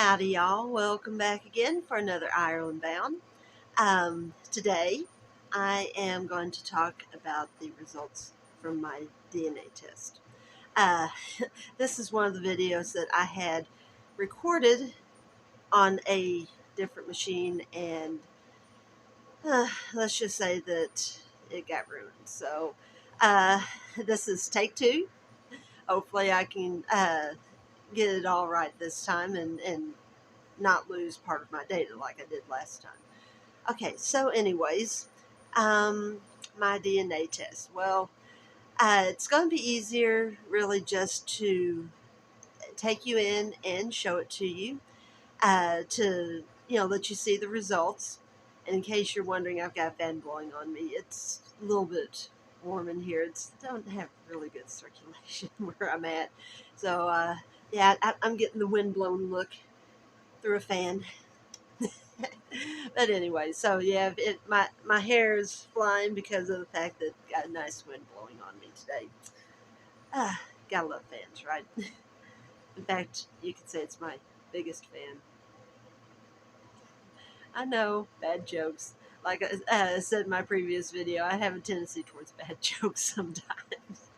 Howdy, y'all. Welcome back again for another Ireland Bound. Today, I am going to talk about the results from my DNA test. Uh, this is one of the videos that I had recorded on a different machine, and let's just say that it got ruined. So, uh, this is take two. Hopefully, I can get it all right this time and not lose part of my data like I did last time. Okay, so anyways, um, my DNA test. Well, it's going to be easier really just to take you in and show it to you, to, let you see the results. And in case you're wondering, I've got a fan blowing on me. It's a little bit warm in here. It's don't have really good circulation where I'm at. So, yeah, I'm getting the wind blown look through a fan. But anyway, so yeah, my hair is flying because of the fact that got a nice wind blowing on me today. Gotta love fans, right? In fact, you could say it's my biggest fan. I know, bad jokes. Like I said in my previous video, I have a tendency towards bad jokes sometimes.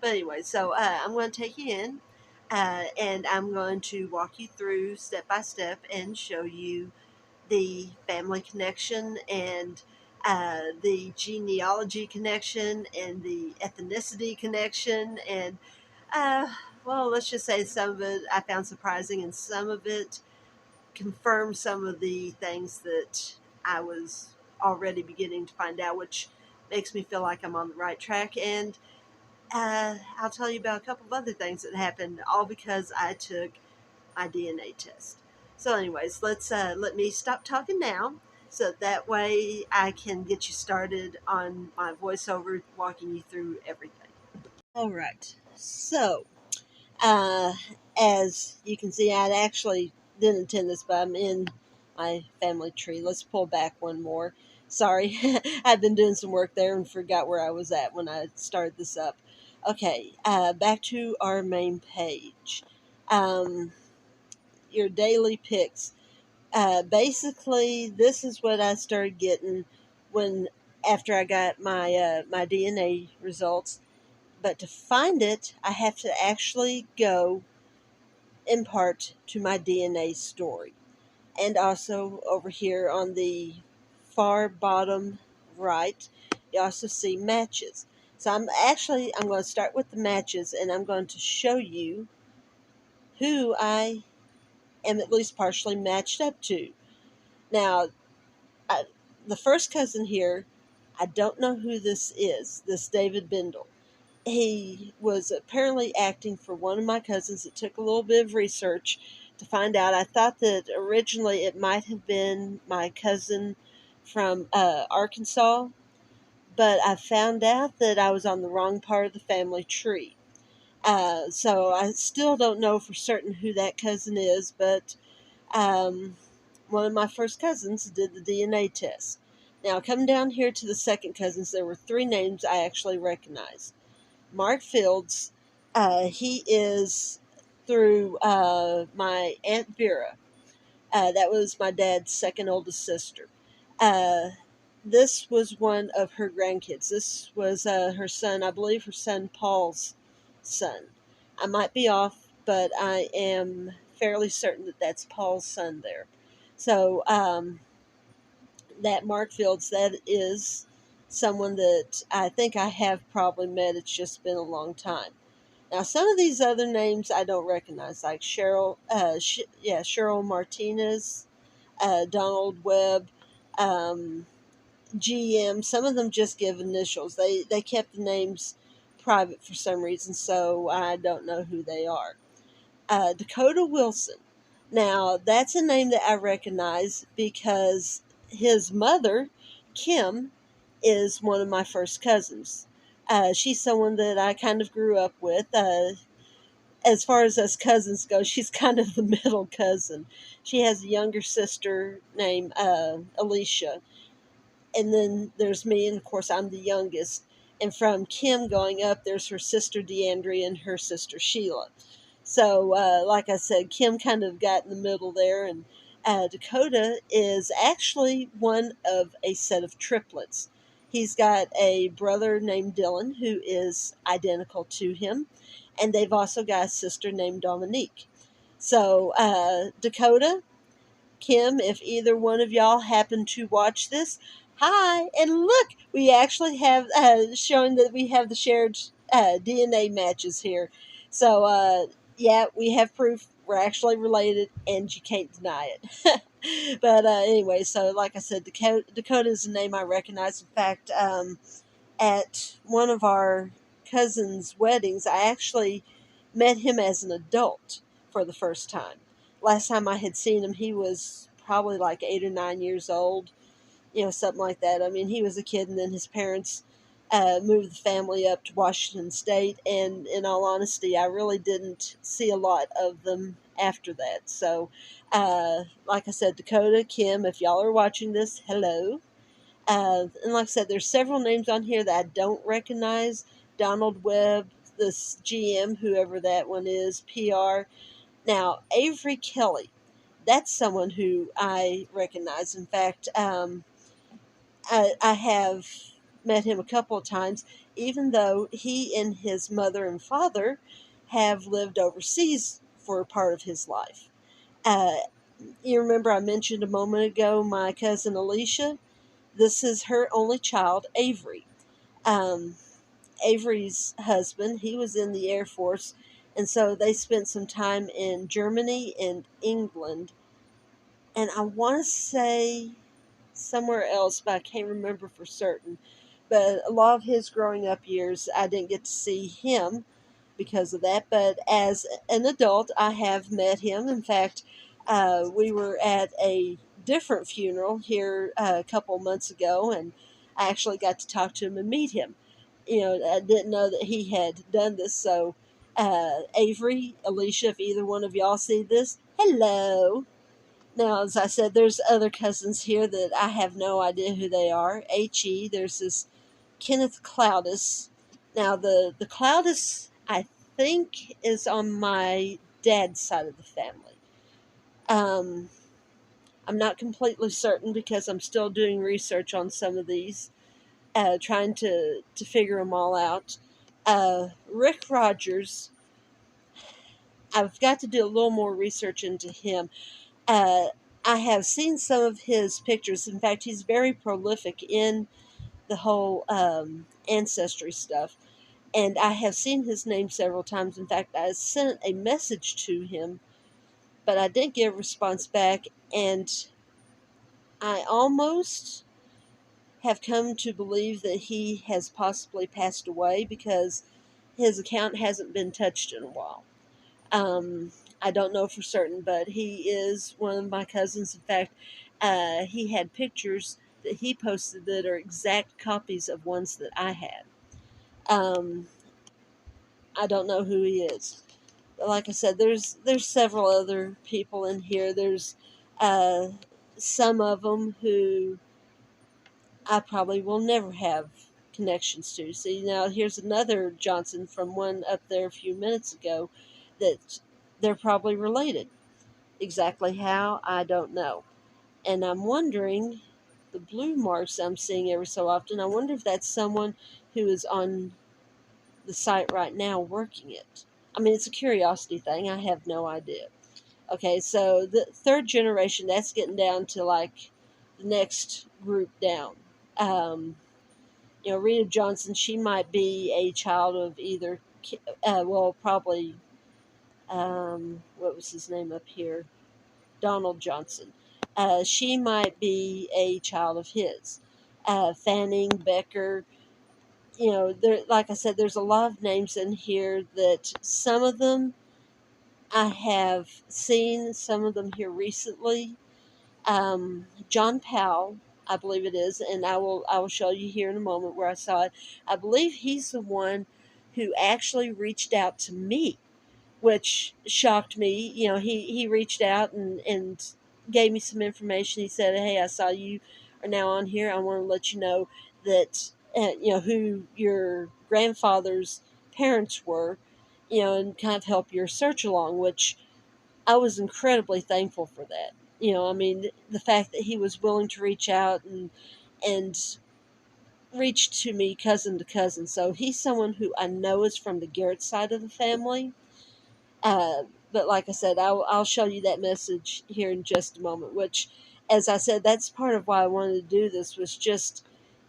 But anyway, so I'm going to take you in, and I'm going to walk you through step by step and show you the family connection and the genealogy connection and the ethnicity connection. And, well, let's just say some of it I found surprising, and some of it confirmed some of the things that I was already beginning to find out, which makes me feel like I'm on the right track. And I'll tell you about a couple of other things that happened, all because I took my DNA test. So, anyways, let me stop talking now, so that way I can get you started on my voiceover, walking you through everything. All right. So, uh, as you can see, I actually didn't intend this, but I'm in my family tree. Let's pull back one more. Sorry, I've been doing some work there and forgot where I was at when I started this up. Okay, back to our main page. Um, your daily picks. Basically, this is what I started getting when after I got my DNA results. But to find it, I have to actually go in part to my DNA story, and also over here on the far bottom right, you also see matches. So I'm going to start with the matches, and I'm going to show you who I am at least partially matched up to. Now, I, the first cousin here, I don't know who this is, this David Bindle. He was apparently acting for one of my cousins. It took a little bit of research to find out. I thought that originally it might have been my cousin from Arkansas, but I found out that I was on the wrong part of the family tree. So I still don't know for certain who that cousin is, but um, one of my first cousins did the DNA test. Now, coming down here to the second cousins, there were three names I actually recognized. Mark Fields, he is through my Aunt Vera. That was my dad's second oldest sister. Uh, this was one of her grandkids. This was her son, I believe her son Paul's son. I might be off, but I am fairly certain that that's Paul's son there. So, that Mark Fields, that is someone that I think I have probably met. It's just been a long time. Now, some of these other names I don't recognize, like Cheryl Martinez, Donald Webb, um, GM. Some of them just give initials. They kept the names private for some reason, so I don't know who they are. Dakota Wilson. Now, that's a name that I recognize because his mother, Kim, is one of my first cousins. She's someone that I kind of grew up with. As far as us cousins go, she's kind of the middle cousin. She has a younger sister named Alicia. And then there's me, and of course, I'm the youngest. And from Kim going up, there's her sister Deandra and her sister Sheila. So, like I said, Kim kind of got in the middle there, and Dakota is actually one of a set of triplets. He's got a brother named Dylan who is identical to him, and they've also got a sister named Dominique. So, Dakota, Kim, if either one of y'all happen to watch this, hi, and look, we actually have showing that we have the shared DNA matches here. So, yeah, we have proof we're actually related, and you can't deny it. But anyway, so like I said, Dakota is a name I recognize. In fact, at one of our cousin's weddings, I actually met him as an adult for the first time. Last time I had seen him, he was probably like 8 or 9 years old, something like that. I mean, he was a kid, and then his parents moved the family up to Washington State. And in all honesty, I really didn't see a lot of them after that. So, like I said, Dakota, Kim, if y'all are watching this, hello. And like I said, there's several names on here that I don't recognize. Donald Webb, this GM, whoever that one is, PR. Now, Avery Kelly, that's someone who I recognize. In fact, I have met him a couple of times, even though he and his mother and father have lived overseas for a part of his life. Uh, you remember I mentioned a moment ago my cousin Alicia? This is her only child, Avery. Um, Avery's husband, he was in the Air Force, and so they spent some time in Germany and England, and I want to say somewhere else, but I can't remember for certain. But a lot of his growing up years, I didn't get to see him because of that. But as an adult, I have met him. In fact, we were at a different funeral here a couple months ago, and I actually got to talk to him and meet him. I didn't know that he had done this. So, Avery, Alicia, if either one of y'all see this, hello. Now, as I said, there's other cousins here that I have no idea who they are. HE, there's this Kenneth Cloudus. Now, the Cloudus, I think, is on my dad's side of the family. Um, I'm not completely certain because I'm still doing research on some of these, trying to figure them all out. Rick Rogers, I've got to do a little more research into him. Uh, I have seen some of his pictures. In fact, he's very prolific in the whole ancestry stuff. And I have seen his name several times. In fact, I sent a message to him, but I didn't get a response back. And I almost have come to believe that he has possibly passed away because his account hasn't been touched in a while. Um, I don't know for certain, but he is one of my cousins. In fact, he had pictures that he posted that are exact copies of ones that I had. Um, I don't know who he is. But like I said, there's several other people in here. There's uh, some of them who I probably will never have connections to. See, now here's another Johnson from one up there a few minutes ago that they're probably related. Exactly how, I don't know. And I'm wondering, the blue marks I'm seeing every so often, I wonder if that's someone who is on the site right now working it. I mean, it's a curiosity thing. I have no idea. Okay, so the third generation, that's getting down to like the next group down. Um, Rita Johnson, she might be a child of either, well, probably, what was his name up here? Donald Johnson. She might be a child of his. Fanning, Becker, there, like I said, there's a lot of names in here that some of them I have seen, some of them here recently. John Powell, I believe it is, and I will show you here in a moment where I saw it. I believe he's the one who actually reached out to me, which shocked me. He reached out and gave me some information. He said, "Hey, I saw you are now on here. I want to let you know that who your grandfather's parents were." and kind of help your search along, which I was incredibly thankful for that. I mean, the fact that he was willing to reach out and reach to me cousin to cousin. So he's someone who I know is from the Garrett side of the family. Uh, but like I said, I'll show you that message here in just a moment. Which, as I said, that's part of why I wanted to do this, was just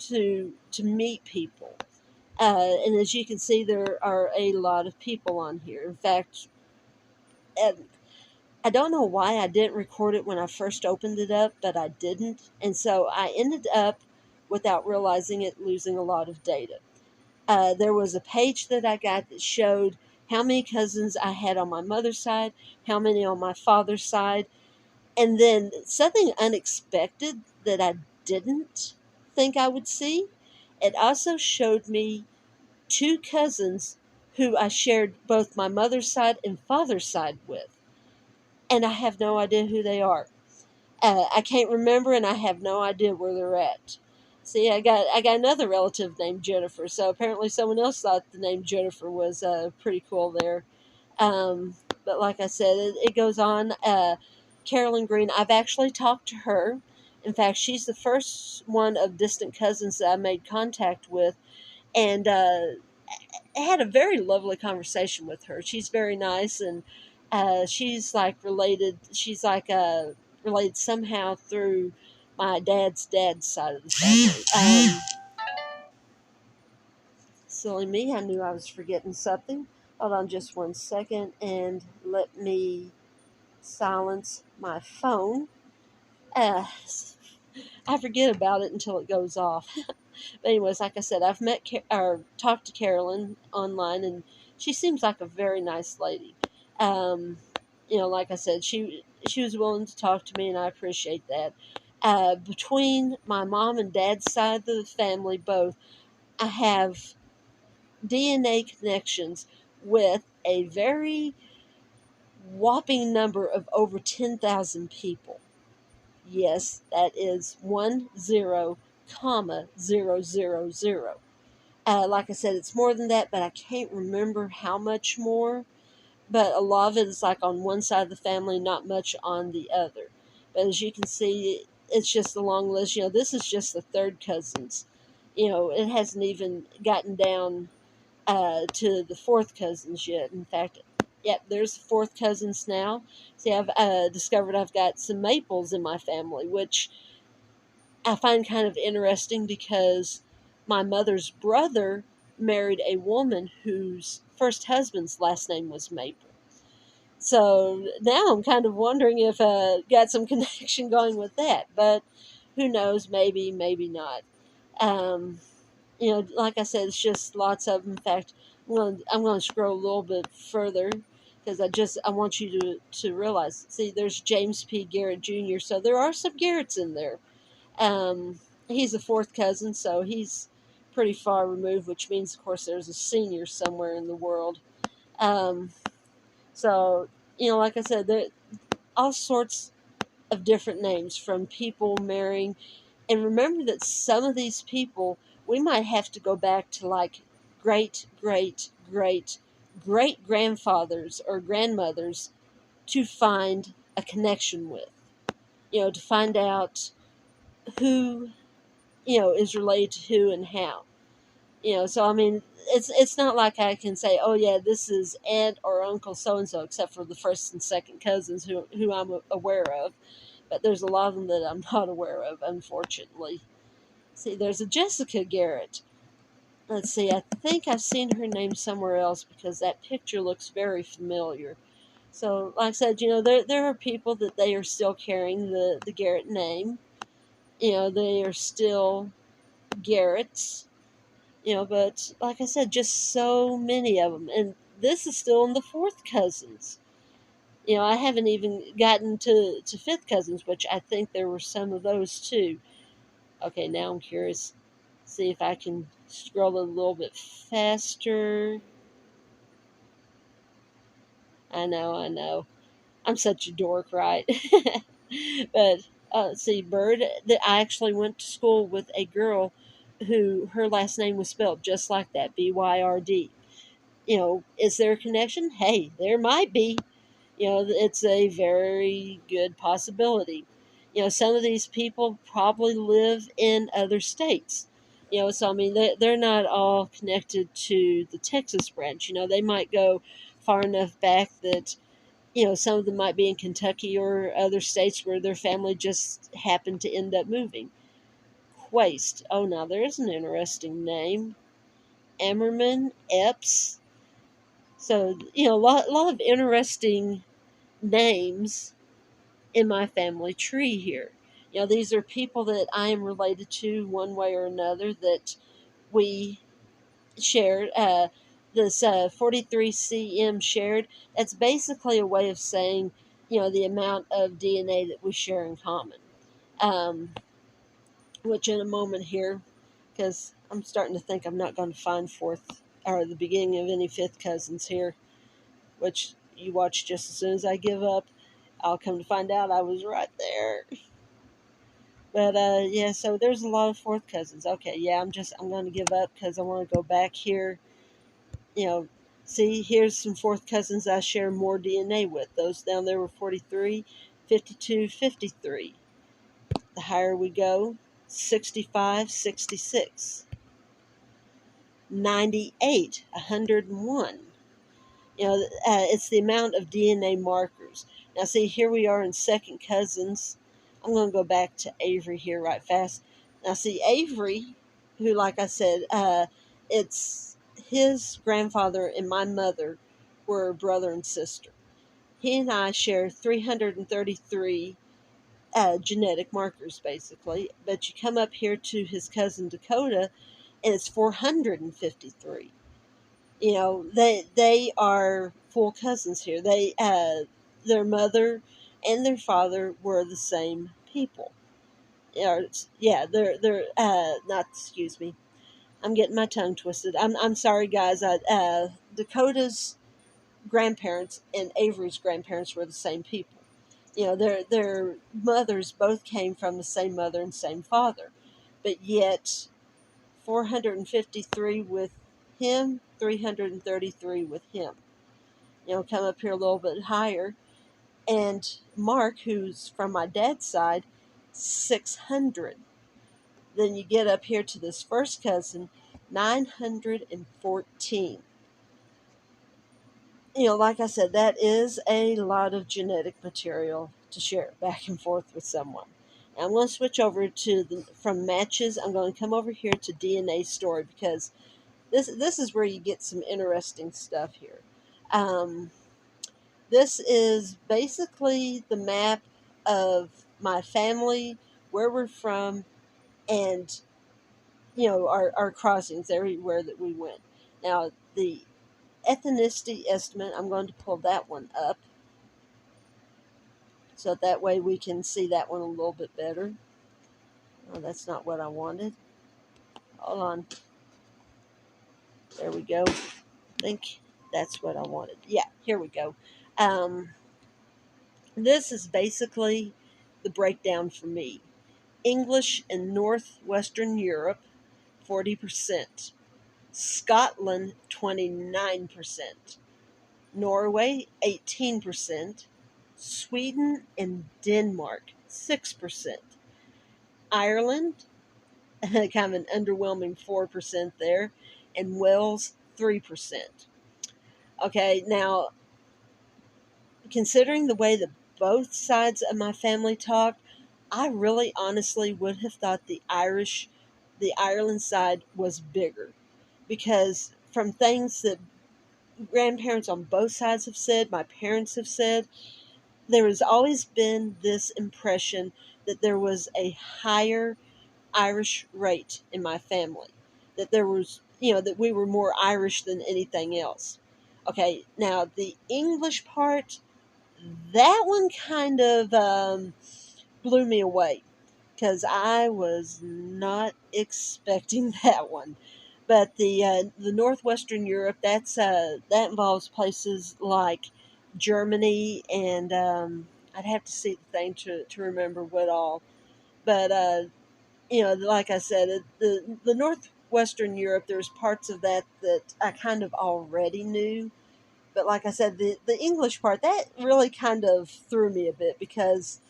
to meet people. And as you can see, there are a lot of people on here. In fact, I don't know why I didn't record it when I first opened it up, but I didn't. And so I ended up, without realizing it, losing a lot of data. There was a page that I got that showed how many cousins I had on my mother's side, how many on my father's side, and then something unexpected that I didn't think I would see. It also showed me two cousins who I shared both my mother's side and father's side with, and I have no idea who they are. I can't remember, and I have no idea where they're at. See, I got another relative named Jennifer, so apparently someone else thought the name Jennifer was pretty cool there. But like I said, it goes on. Carolyn Green, I've actually talked to her. In fact, she's the first one of distant cousins that I made contact with, and I had a very lovely conversation with her. She's very nice, and she's like related. She's like related somehow through my dad's side of the family. Silly me, I knew I was forgetting something. Hold on just one second, and let me silence my phone. Uh, I forget about it until it goes off. But anyways, like I said, I've met or talked to Carolyn online, and she seems like a very nice lady. Um, like I said, she was willing to talk to me, and I appreciate that. Between my mom and dad's side of the family, both, I have DNA connections with a very whopping number of over 10,000 people. Yes, that is 10, comma 000. Like I said, it's more than that, but I can't remember how much more. But a lot of it is like on one side of the family, not much on the other. But as you can see, it's just a long list. This is just the third cousins. It hasn't even gotten down to the fourth cousins yet. In fact, yep, there's the fourth cousins now. See, I've discovered I've got some Maples in my family, which I find kind of interesting because my mother's brother married a woman whose first husband's last name was Maple. So now I'm kind of wondering if got some connection going with that, but who knows? Maybe, maybe not. Um, like I said, it's just lots of them. In fact, I'm going to scroll a little bit further because I want you to realize. See, there's James P. Garrett Jr. So there are some Garretts in there. He's a fourth cousin, so he's pretty far removed, which means, of course, there's a senior somewhere in the world. Um, so, like I said, there all sorts of different names from people marrying. And remember that some of these people, we might have to go back to like great, great, great, great grandfathers or grandmothers to find a connection with, to find out who is related to who and how. So I mean, it's not like I can say, oh yeah, this is aunt or uncle so and so, except for the first and second cousins who I'm aware of. But there's a lot of them that I'm not aware of, unfortunately. See, there's a Jessica Garrett. Let's see, I think I've seen her name somewhere else because that picture looks very familiar. So, like I said, there are people that they are still carrying the Garrett name. They are still Garretts. But like I said, just so many of them. And this is still in the fourth cousins. I haven't even gotten to fifth cousins, which I think there were some of those too. Okay, now I'm curious. See if I can scroll a little bit faster. I know, I know. I'm such a dork, right? But let's see, Bird, that I actually went to school with a girl who her last name was spelled just like that, Byrd. Is there a connection? Hey, there might be. It's a very good possibility. Some of these people probably live in other states. So I mean, they're not all connected to the Texas branch. They might go far enough back that, some of them might be in Kentucky or other states where their family just happened to end up moving. Quaist. Oh, now there's an interesting name. Emmerman, Epps. So, a lot of interesting names in my family tree here. These are people that I am related to one way or another that we shared. This 43cm shared, that's basically a way of saying, the amount of DNA that we share in common. Um, which in a moment here, because I'm starting to think I'm not going to find fourth or the beginning of any fifth cousins here, which you watch just as soon as I give up. I'll come to find out I was right there. But yeah, so there's a lot of fourth cousins. Okay, yeah, I'm going to give up because I want to go back here. You know, see, here's some fourth cousins I share more DNA with. Those down there were 43, 52, 53. The higher we go, 65, 66, 98, 101. It's the amount of DNA markers. Now, see, here we are in second cousins. I'm going to go back to Avery here right fast. Now, see, Avery, who, like I said, it's his grandfather and my mother were brother and sister. He and I share 333 genetic markers, basically. But you come up here to his cousin Dakota, and it's 453. They are full cousins here. Their mother and their father were the same people. Yeah, they're not, excuse me, I'm getting my tongue twisted. I'm sorry, guys. Dakota's grandparents and Avery's grandparents were the same people. Their mothers both came from the same mother and same father, but yet 453 with him, 333 with him. Come up here a little bit higher. And Mark, who's from my dad's side, 600. Then you get up here to this first cousin, 914. Like I said, that is a lot of genetic material to share back and forth with someone. Now I'm going to switch over to from matches. I'm going to come over here to DNA story because this is where you get some interesting stuff here. This is basically the map of my family, where we're from, and our crossings everywhere that we went. Now the ethnicity estimate, I'm going to pull that one up so that way we can see that one a little bit better. Oh, that's not what I wanted. Hold on. There we go. I think that's what I wanted. Yeah, here we go. This is basically the breakdown for me. English in Northwestern Europe, 40%. Scotland, 29%. Norway, 18%. Sweden and Denmark, 6%. Ireland, kind of an underwhelming 4% there. And Wales, 3%. Okay, now, considering the way that both sides of my family talked, I really honestly would have thought the Ireland side was bigger, because from things that grandparents on both sides have said, my parents have said, there has always been this impression that there was a higher Irish rate in my family, that there was, that we were more Irish than anything else. Okay, now the English part, that one kind of blew me away because I was not expecting that one. But the Northwestern Europe, that involves places like Germany, and I'd have to see the thing to remember what all. But like I said, the North Western Europe, there's parts of that that I kind of already knew. But like I said, the English part, that really kind of threw me a bit because,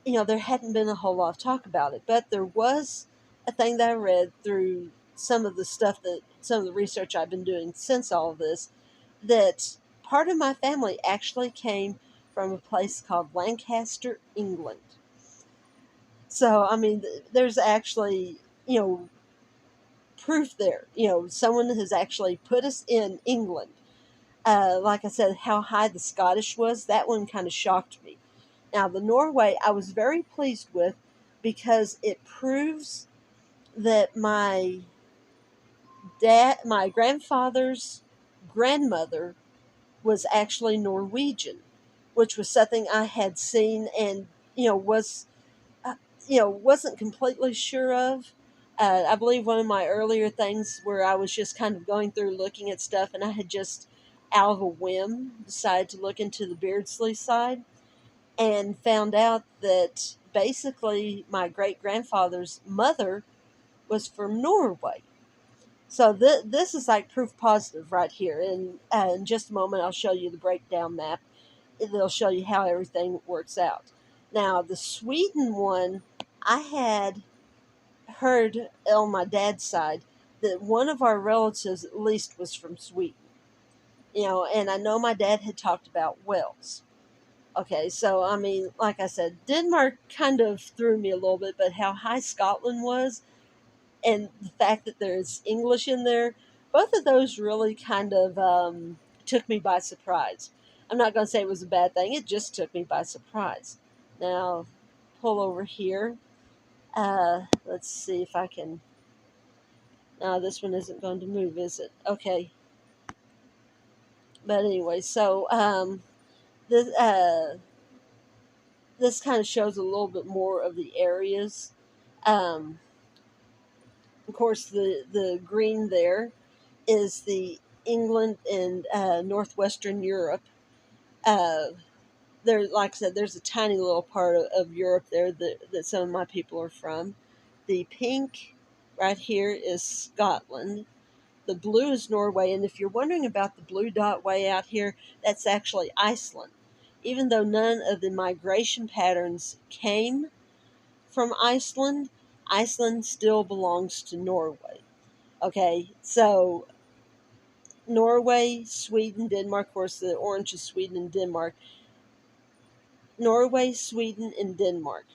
there hadn't been a whole lot of talk about it. But there was a thing that I read through some of the research I've been doing since all of this, that part of my family actually came from a place called Lancaster, England. So, I mean, there's actually, you know, proof there. Someone has actually put us in England. Like I said, how high the Scottish was, that one kind of shocked me. Now, the Norway, I was very pleased with because it proves that my grandfather's grandmother was actually Norwegian, which was something I had seen and was uh, wasn't completely sure of. I believe one of my earlier things where I was just kind of going through looking at stuff, and I had just out of a whim decided to look into the Beardsley side and found out that basically my great grandfather's mother was from Norway. So this is like proof positive right here. And in just a moment, I'll show you the breakdown map. It'll show you how everything works out. Now, the Sweden one, I had heard on my dad's side that one of our relatives at least was from Sweden. And I know my dad had talked about Wales. Okay, so I mean, like I said, Denmark kind of threw me a little bit, but how high Scotland was and the fact that there's English in there, both of those really kind of took me by surprise. I'm not going to say it was a bad thing, it just took me by surprise. Now, pull over here. Let's see if I can. No, this one isn't going to move, is it? Okay. But anyway, so this, this kind of shows a little bit more of the areas. Um, of course, the green there is the England and northwestern Europe. Uh, there, like I said, there's a tiny little part of Europe there that some of my people are from. The pink right here is Scotland. The blue is Norway, and if you're wondering about the blue dot way out here, that's actually Iceland. Even though none of the migration patterns came from Iceland, Iceland still belongs to Norway. Okay, so Norway, Sweden, Denmark. Of course, the orange is Sweden and Denmark. Norway, Sweden, and Denmark.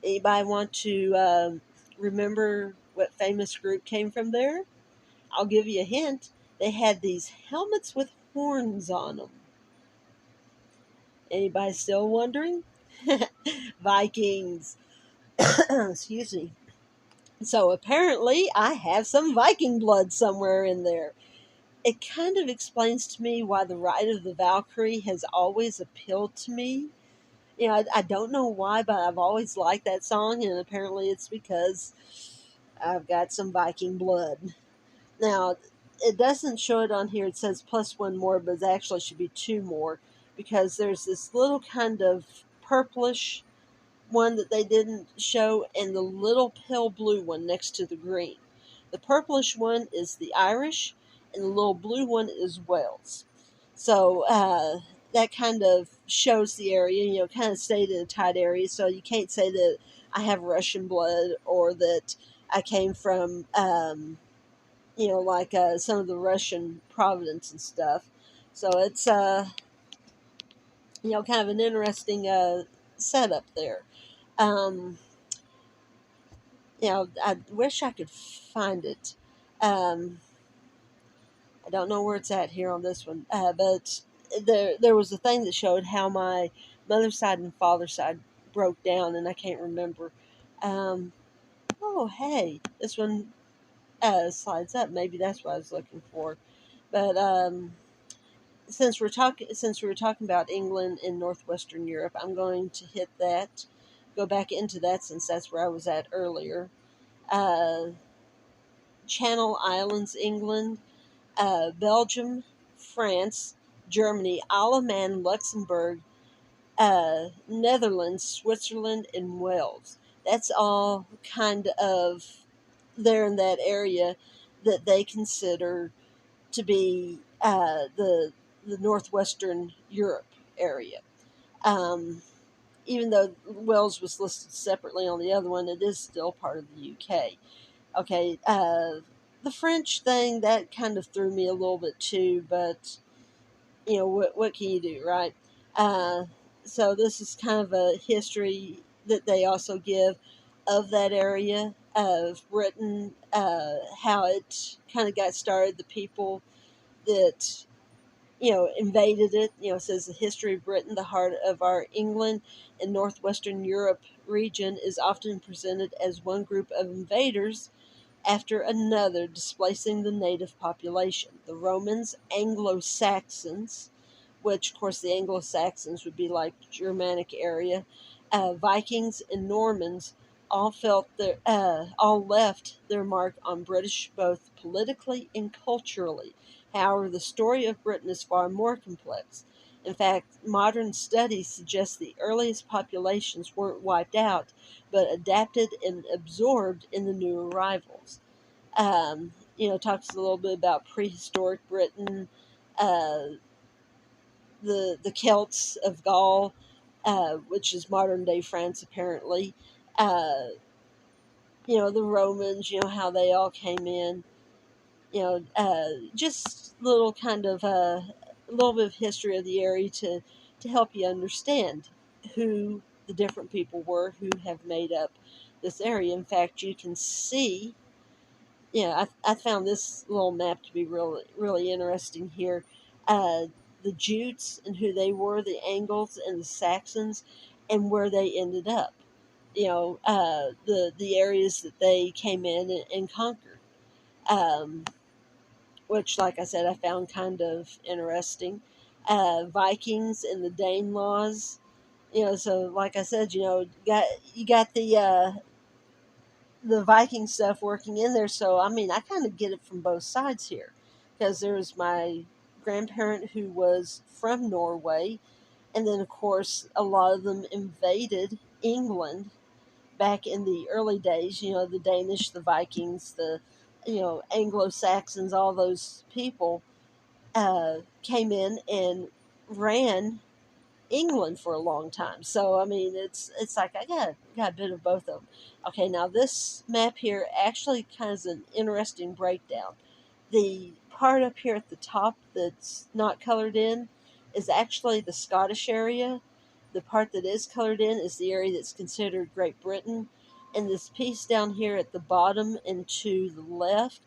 Anybody want to remember what famous group came from there? I'll give you a hint. They had these helmets with horns on them. Anybody still wondering? Vikings. Excuse me. So apparently, I have some Viking blood somewhere in there. It kind of explains to me why the Ride of the Valkyrie has always appealed to me. I don't know why, but I've always liked that song, and apparently it's because I've got some Viking blood. Now, it doesn't show it on here. It says plus one more, but it actually should be two more because there's this little kind of purplish one that they didn't show and the little pale blue one next to the green. The purplish one is the Irish, and the little blue one is Wales. So that kind of shows the area, kind of stayed in a tight area. So you can't say that I have Russian blood or that I came from, like some of the Russian province and stuff. So it's, kind of an interesting setup there. Um, I wish I could find it. Um, I don't know where it's at here on this one, but there was a thing that showed how my mother's side and father's side broke down, and I can't remember. Um, oh, hey, this one slides up. Maybe that's what I was looking for. But since we were talking about England and northwestern Europe, I'm going to hit that. Go back into that since that's where I was at earlier. Uh, Channel Islands, England, Belgium, France, Germany, Isle of Man, Luxembourg, Netherlands, Switzerland, and Wales. That's all kind of there in that area that they consider to be the northwestern Europe area. Um, Even though Wales was listed separately on the other one, it is still part of the UK. Okay, the French thing that kind of threw me a little bit too, but what can you do, right? Uh, so this is kind of a history that they also give of that area of Britain, how it kind of got started, the people that invaded it. It says the history of Britain, the heart of our England and northwestern Europe region, is often presented as one group of invaders after another, displacing the native population. The Romans, Anglo Saxons, which, of course, the Anglo Saxons would be like Germanic area, Vikings, and Normans all left their mark on British both politically and culturally. However, the story of Britain is far more complex. In fact, modern studies suggest the earliest populations weren't wiped out, but adapted and absorbed in the new arrivals. Talks a little bit about prehistoric Britain, uh, the Celts of Gaul, which is modern day France, apparently. Uh, the Romans, how they all came in. Just little kind of a little bit of history of the area to help you understand who the different people were who have made up this area. In fact, you can see, I found this little map to be really, really interesting here. The Jutes and who they were, the Angles and the Saxons, and where they ended up. The areas that they came in and conquered. Um, which, like I said, I found kind of interesting. Vikings and the Dane laws. So like I said, you got the Viking stuff working in there. So I mean, I kind of get it from both sides here, because there was my grandparent who was from Norway, and then of course a lot of them invaded England back in the early days. The Danish, the Vikings, the Anglo Saxons, all those people came in and ran England for a long time. So I mean, it's like I got a bit of both of them. Okay, now this map here actually kind of is an interesting breakdown. The part up here at the top that's not colored in is actually the Scottish area. The part that is colored in is the area that's considered Great Britain. And this piece down here at the bottom and to the left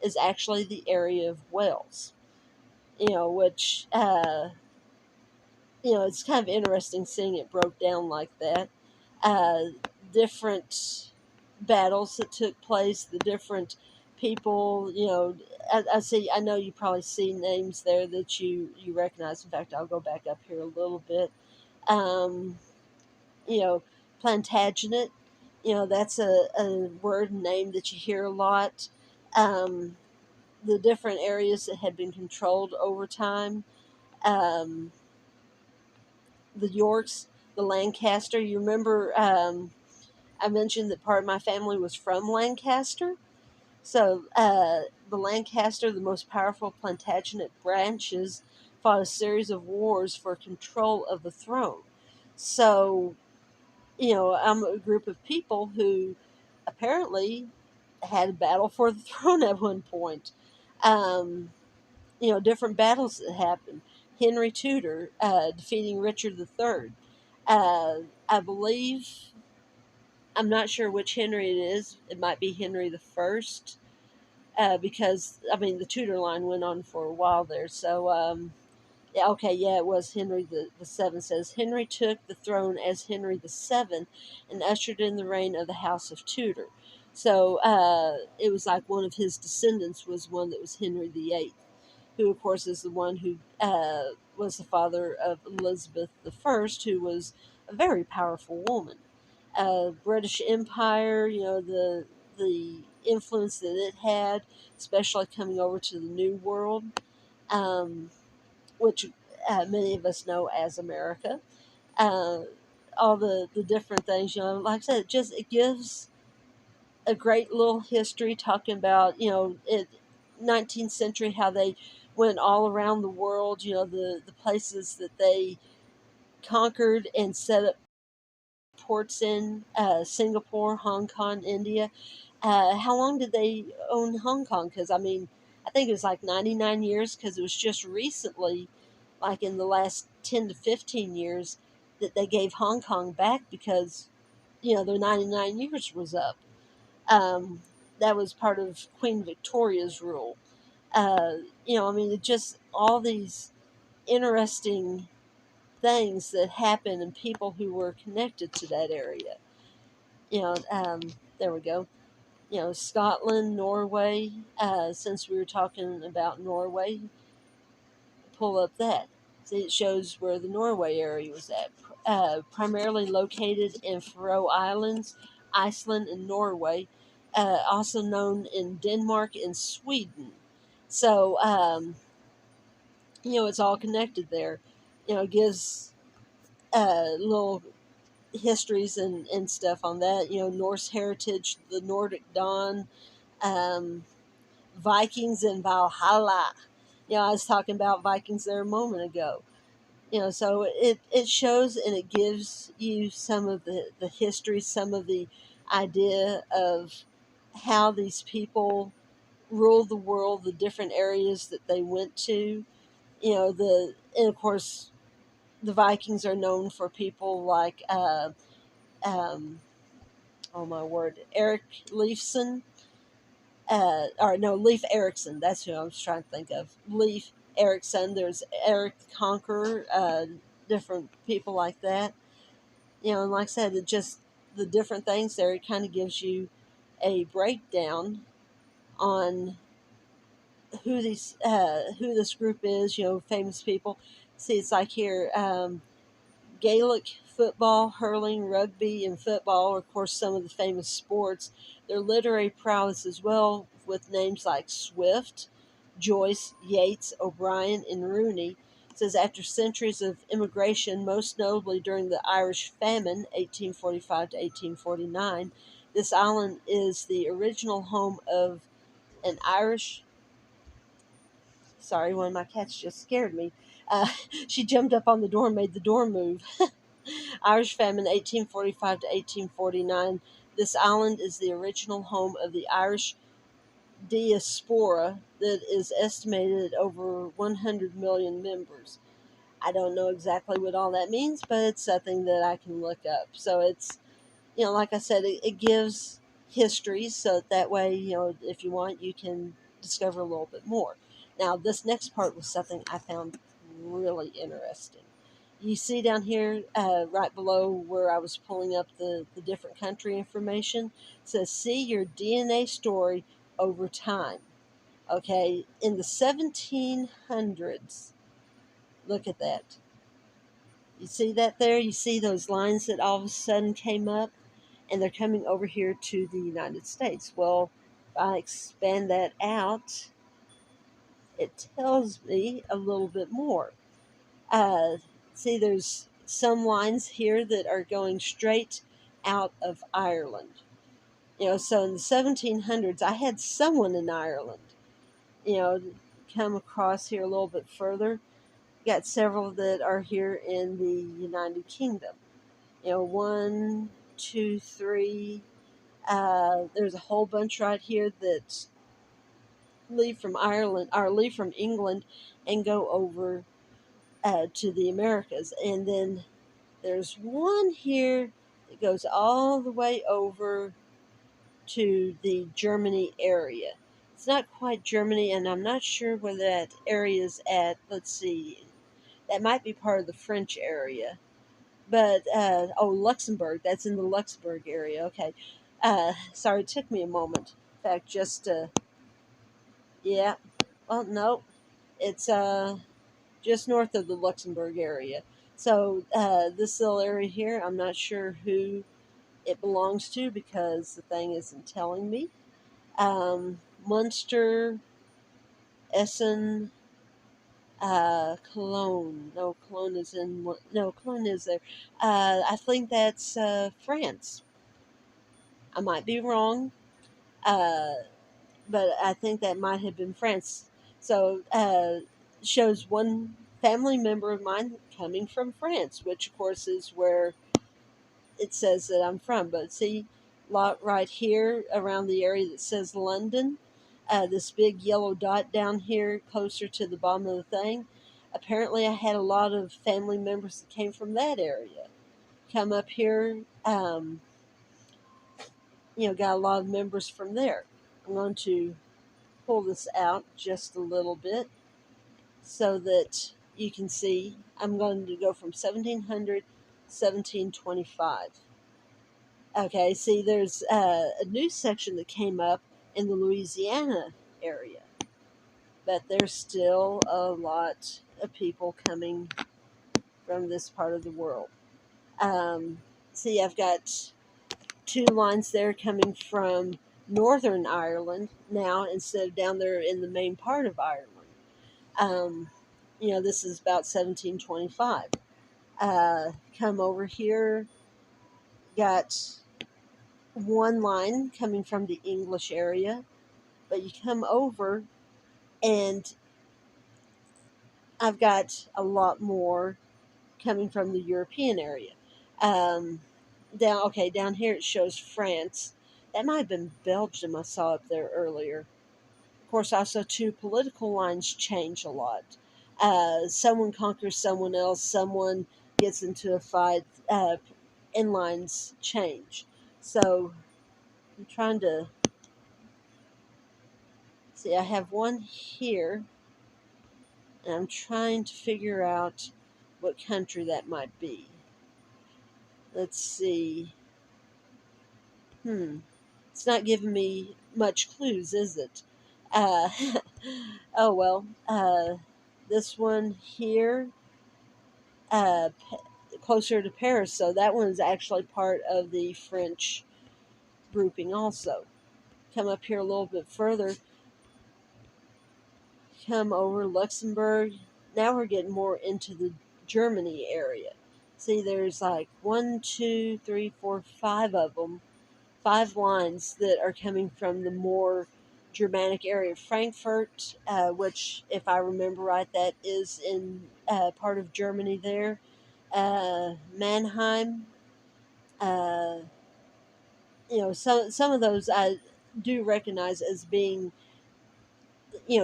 is actually the area of Wales. Which it's kind of interesting seeing it broke down like that. Uh, Different battles that took place, the different people. I see. I know you probably see names there that you recognize. In fact, I'll go back up here a little bit. Um, you know, Plantagenet. That's a word and name that you hear a lot. Um, the different areas that had been controlled over time. Um, the Yorks, the Lancaster. You remember I mentioned that part of my family was from Lancaster. So the Lancaster, the most powerful Plantagenet branches, fought a series of wars for control of the throne. So, I'm a group of people who apparently had a battle for the throne at one point. Um, different battles that happened. Henry Tudor defeating Richard III. I believe, I'm not sure which Henry it is. It might be Henry the First, because I mean the Tudor line went on for a while there. So yeah, okay, yeah, it was Henry the Seventh. Says Henry took the throne as Henry the Seventh and ushered in the reign of the House of Tudor. So it was like one of his descendants was one that was Henry the Eighth, who, of course, is the one who was the father of Elizabeth the First, who was a very powerful woman. British Empire, the influence that it had, especially coming over to the New World, um, which many of us know as America. Uh, all the different things, like I said, it gives a great little history talking about, 19th century, how they went all around the world, the places that they conquered and set up ports in, Singapore, Hong Kong, India. How long did they own Hong Kong? Because, I mean, I think it was like 99 years, because it was just recently, like in the last 10 to 15 years, that they gave Hong Kong back because, their 99 years was up. Um, that was part of Queen Victoria's rule. Uh, I mean, it just all these interesting things that happen and people who were connected to that area. You know, um, there we go. Scotland, Norway. Since we were talking about Norway, pull up that. See, it shows where the Norway area was at. Primarily located in Faroe Islands, Iceland, and Norway. Also known in Denmark and Sweden. So, it's all connected there. It gives little histories and stuff on that. Norse heritage, the Nordic dawn, um, Vikings and Valhalla. I was talking about Vikings there a moment ago. So it shows and it gives you some of the history, some of the idea of how these people ruled the world, the different areas that they went to. And of course, the Vikings are known for people like, um, oh my word, Eric Leifson, or no, Leif Erikson. That's who I was trying to think of. Leif Erikson. There's Eric the Conqueror. Different people like that. And like I said, it just the different things there. It kind of gives you a breakdown on who this group is. Famous people. See, it's like here. Gaelic football, hurling, rugby, and football are, of course, some of the famous sports. Their literary prowess as well, with names like Swift, Joyce, Yeats, O'Brien, and Rooney. It says after centuries of immigration, most notably during the Irish famine, 1845 to 1849, this island is the original home of an Irish. Sorry, one of my cats just scared me. Uh, she jumped up on the door and made the door move. Irish famine 1845 to 1849. This island is the original home of the Irish diaspora that is estimated at over 100 million members. I don't know exactly what all that means, but it's something that I can look up. So it's, like I said, it gives history, so that way, if you want, you can discover a little bit more. Now, this next part was something I found really interesting. You see down here, right below where I was pulling up the different country information, it says, see your DNA story over time. Okay, in the 1700s, look at that. You see that there? You see those lines that all of a sudden came up? And they're coming over here to the United States. Well, if I expand that out, it tells me a little bit more. Uh, See, there's some lines here that are going straight out of Ireland. So in the 1700s, I had someone in Ireland, come across here a little bit further. Got several that are here in the United Kingdom. One, two, three. There's a whole bunch right here that leave from Ireland or leave from England and go over to the Americas. And then there's one here that goes all the way over to the Germany area. It's not quite Germany, and I'm not sure where that area is at. Let's see. That might be part of the French area. But, Luxembourg. That's in the Luxembourg area. Okay. Sorry, it took me a moment. In fact, yeah. Well, no. It's just north of the Luxembourg area. So, this little area here, I'm not sure who it belongs to because the thing isn't telling me. Munster, Essen, Cologne. No, Cologne is in. No, Cologne is there. I think that's France. I might be wrong. Uh, but I think that might have been France. So shows one family member of mine coming from France, which of course is where it says that I'm from. But see, lot right here around the area that says London, this big yellow dot down here closer to the bottom of the thing. Apparently, I had a lot of family members that came from that area come up here. Got a lot of members from there. I'm going to pull this out just a little bit so that you can see. I'm going to go from 1700 1725. Okay, see, there's a new section that came up in the Louisiana area, but there's still a lot of people coming from this part of the world. Um, See, I've got two lines there coming from Northern Ireland now instead of down there in the main part of Ireland. Um, this is about 1725. Come over here, got one line coming from the English area, but you come over and I've got a lot more coming from the European area. Um, down here it shows France. That might have been Belgium I saw up there earlier. Of course, also too, political lines change a lot. Someone conquers someone else. Someone gets into a fight. And lines change. So I'm trying to see. I have one here, and I'm trying to figure out what country that might be. Let's see. It's not giving me much clues, is it? Uh, oh well. This one here, uh, closer to Paris, so that one's actually part of the French grouping also. Come up here a little bit further, come over Luxembourg. Now we're getting more into the Germany area. See, there's like one, two, three, four, five of them, five lines that are coming from the more Germanic area. Frankfurt, which, if I remember right, that is in part of Germany there. Mannheim, uh, some of those I do recognize as being,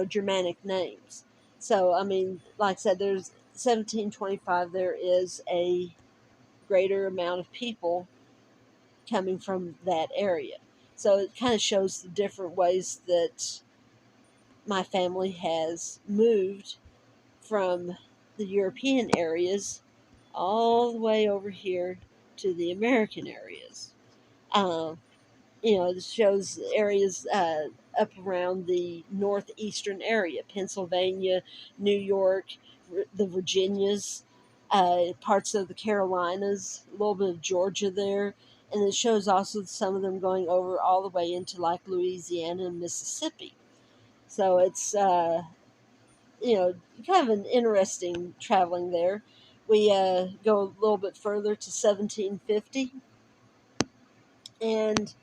Germanic names. So, I mean, like I said, there's 1725, there is a greater amount of people coming from that area. So it kind of shows the different ways that my family has moved from the European areas all the way over here to the American areas. Um, this shows areas up around the northeastern area, Pennsylvania, New York, the Virginias, parts of the Carolinas, a little bit of Georgia there. And it shows also some of them going over all the way into like Louisiana and Mississippi. So it's, kind of an interesting traveling there. We go a little bit further to 1750, and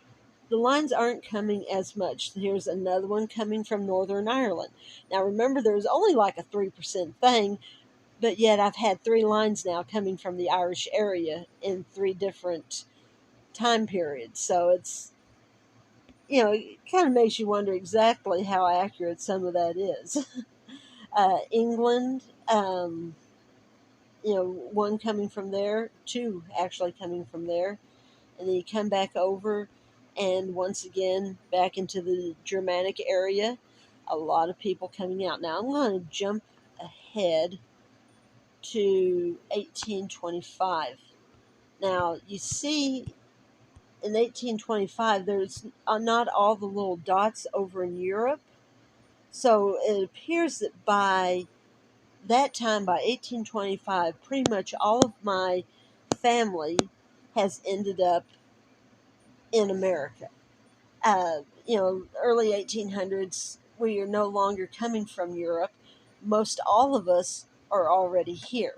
the lines aren't coming as much. Here's another one coming from Northern Ireland. Now, remember, there was only like a 3% thing, but yet I've had three lines now coming from the Irish area in three different time periods. So it's, it kind of makes you wonder exactly how accurate some of that is. England, one coming from there, two actually coming from there, and then you come back over and once again back into the Germanic area. A lot of people coming out. Now I'm going to jump ahead to 1825. Now you see in 1825 there's not all the little dots over in Europe. So it appears that by that time, by 1825, pretty much all of my family has ended up in America. Early 1800s, we are no longer coming from Europe. Most all of us are already here.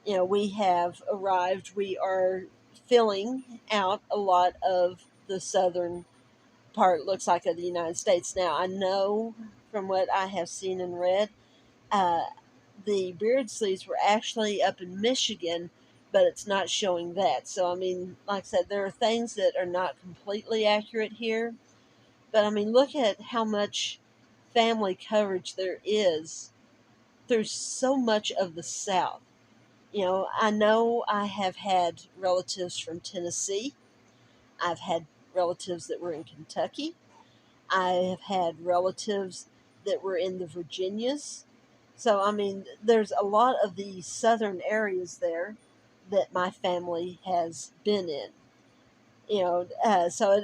We have arrived. We are filling out a lot of the southern part looks like of the United States. Now, I know from what I have seen and read, uh, the Beardsleys were actually up in Michigan, but it's not showing that. So, I mean, like I said, there are things that are not completely accurate here. But, I mean, look at how much family coverage there is through so much of the South. I know I have had relatives from Tennessee. I've had relatives that were in Kentucky. I have had relatives that were in the Virginias. So, I mean, there's a lot of the southern areas there that my family has been in. So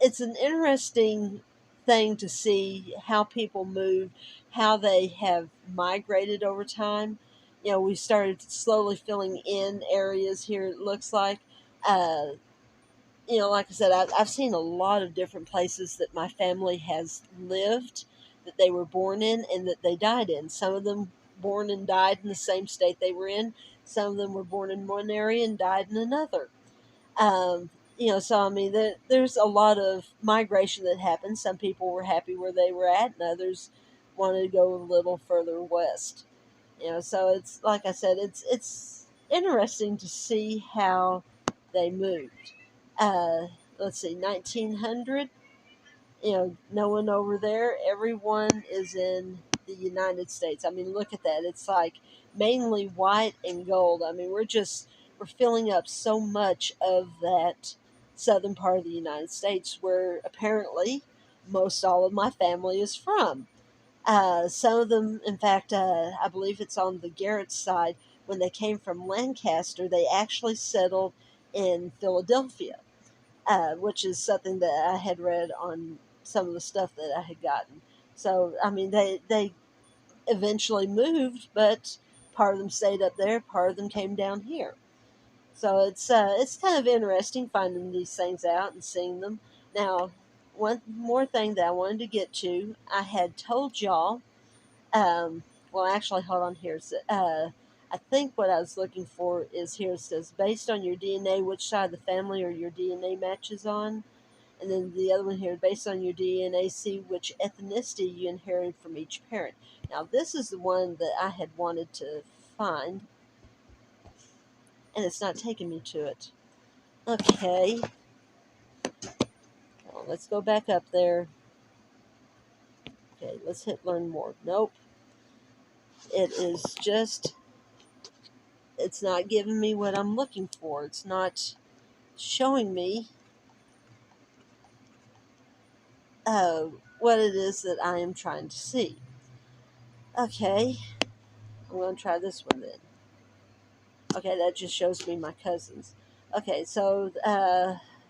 it's an interesting thing to see how people move, how they have migrated over time. We started slowly filling in areas here, it looks like. Uh, like I said, I've seen a lot of different places that my family has lived, that they were born in, and that they died in. Some of them born and died in the same state they were in. Some of them were born in one area and died in another. Um, so I mean, there's a lot of migration that happened. Some people were happy where they were at, and others wanted to go a little further west. So it's like I said, it's interesting to see how they moved. Uh, let's see, 1900. No one over there. Everyone is in the United States. I mean, look at that. It's like mainly white and gold. I mean, we're filling up so much of that southern part of the United States where apparently most all of my family is from. Some of them, in fact, I believe it's on the Garrett side. When they came from Lancaster, they actually settled in Philadelphia, which is something that I had read on some of the stuff that I had gotten. So, I mean, they eventually moved, but part of them stayed up there, part of them came down here. So it's kind of interesting finding these things out and seeing them. Now, one more thing that I wanted to get to, I had told y'all. Well, actually, hold on here. I think what I was looking for is here. It says based on your DNA, which side of the family are your DNA matches on. And then the other one here, based on your DNA, see which ethnicity you inherited from each parent. Now, this is the one that I had wanted to find, and it's not taking me to it. Okay, well, let's go back up there. Okay, let's hit learn more. Nope, it is just, it's not giving me what I'm looking for. It's not showing me uh, what it is that I am trying to see. Okay, I'm going to try this one then. Okay, that just shows me my cousins. Okay, so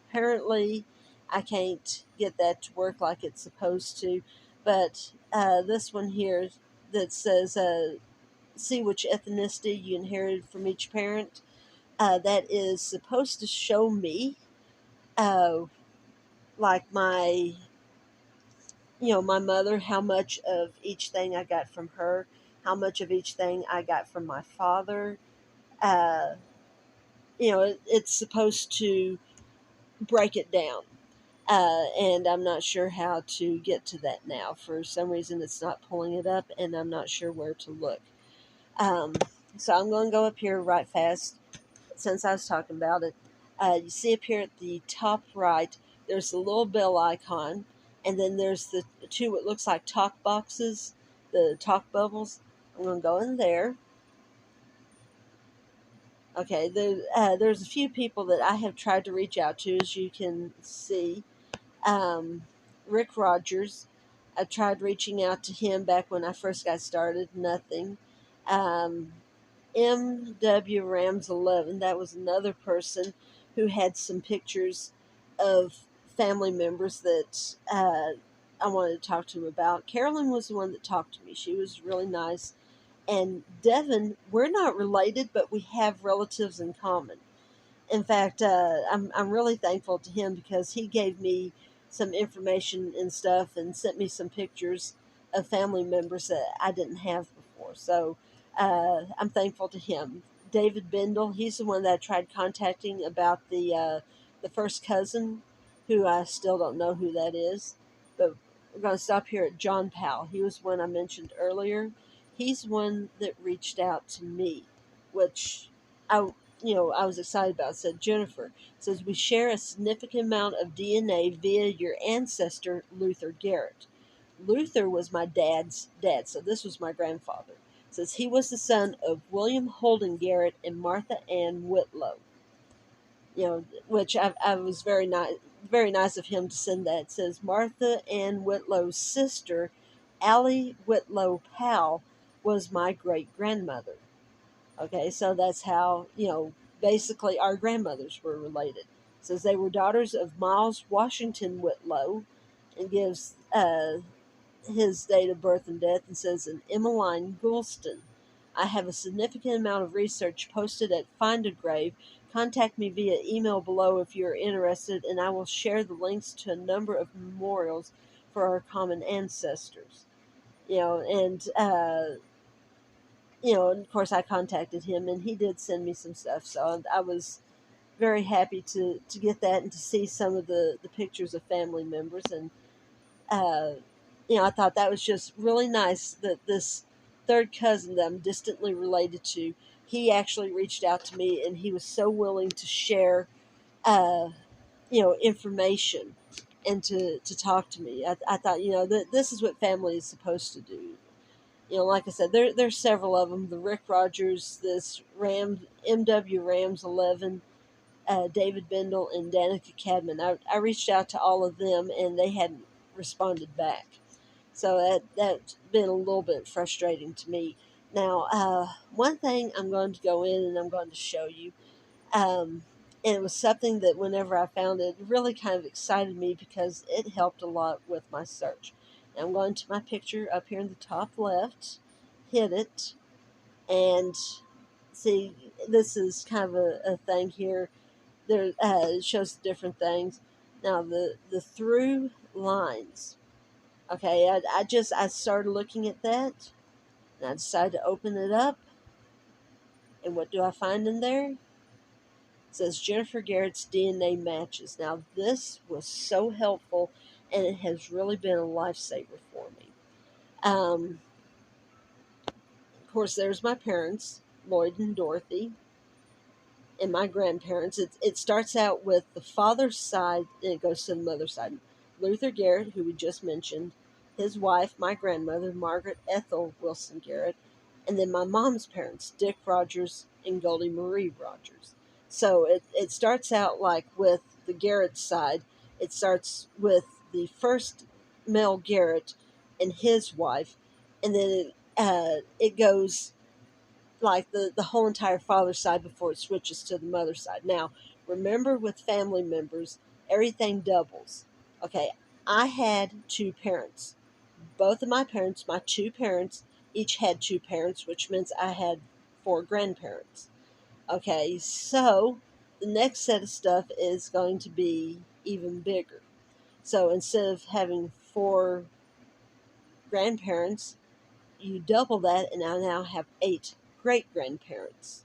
apparently I can't get that to work like it's supposed to, but this one here that says see which ethnicity you inherited from each parent, that is supposed to show me uh, like my mother, how much of each thing I got from her, how much of each thing I got from my father. Uh, it's supposed to break it down. And I'm not sure how to get to that now. For some reason, it's not pulling it up, and I'm not sure where to look. Um, so I'm going to go up here right fast since I was talking about it. You see up here at the top right, there's the little bell icon, and then there's the two what looks like talk boxes, the talk bubbles. I'm going to go in there. Okay, there's a few people that I have tried to reach out to, as you can see. Um, Rick Rogers, I tried reaching out to him back when I first got started, nothing. Um, M.W. Rams 11, that was another person who had some pictures of family members that I wanted to talk to him about. Carolyn was the one that talked to me. She was really nice. And Devin, we're not related, but we have relatives in common. In fact, I'm really thankful to him because he gave me some information and stuff and sent me some pictures of family members that I didn't have before. So I'm thankful to him. David Bendel, he's the one that I tried contacting about the first cousin. who I still don't know who that is. But we're going to stop here at John Powell. He was one I mentioned earlier. He's one that reached out to me, which I, I was excited about. It said, Jennifer, says, we share a significant amount of DNA via your ancestor, Luther Garrett. Luther was my dad's dad, so this was my grandfather. It says he was the son of William Holden Garrett and Martha Ann Whitlow. Which I was very nice of him to send that. It says Martha Ann Whitlow's sister, Allie Whitlow Powell, was my great grandmother. Okay, so that's how, basically our grandmothers were related. It says they were daughters of Miles Washington Whitlow, and gives his date of birth and death, and says, an Emmeline Goulston. I have a significant amount of research posted at Find a Grave. Contact me via email below if you are interested, and I will share the links to a number of memorials for our common ancestors. And of course I contacted him, and he did send me some stuff, so I was very happy to get that and to see some of the pictures of family members. And uh, I thought that was just really nice that this third cousin that I'm distantly related to, he actually reached out to me, and he was so willing to share, uh, information, and to talk to me. I thought, that this is what family is supposed to do. Like I said, there's several of them. The Rick Rogers, this MW Rams 11, David Bendel, and Danica Cadman. I reached out to all of them, and they hadn't responded back. So that's been a little bit frustrating to me. Now, one thing I'm going to go in and I'm going to show you, and it was something that whenever I found it, really kind of excited me because it helped a lot with my search. Now I'm going to my picture up here in the top left, hit it, and see, this is kind of a thing here. There, it shows different things. Now the through lines. Okay, I started looking at that, and I decided to open it up. And what do I find in there? It says Jennifer Garrett's DNA matches. Now this was so helpful, and it has really been a lifesaver for me. Of course, there's my parents, Lloyd and Dorothy, and my grandparents. It starts out with the father's side, and it goes to the mother's side. Luther Garrett, who we just mentioned, his wife, my grandmother, Margaret Ethel Wilson Garrett, and then my mom's parents, Dick Rogers and Goldie Marie Rogers. So it starts out like with the Garrett side. It starts with the first male Garrett and his wife, and then it goes like the whole entire father's side before it switches to the mother's side. Now, remember with family members, everything doubles. Okay, I had two parents. Both of my parents, my two parents, each had two parents, which means I had four grandparents. Okay, so the next set of stuff is going to be even bigger. So instead of having four grandparents, you double that, and I now have eight great grandparents.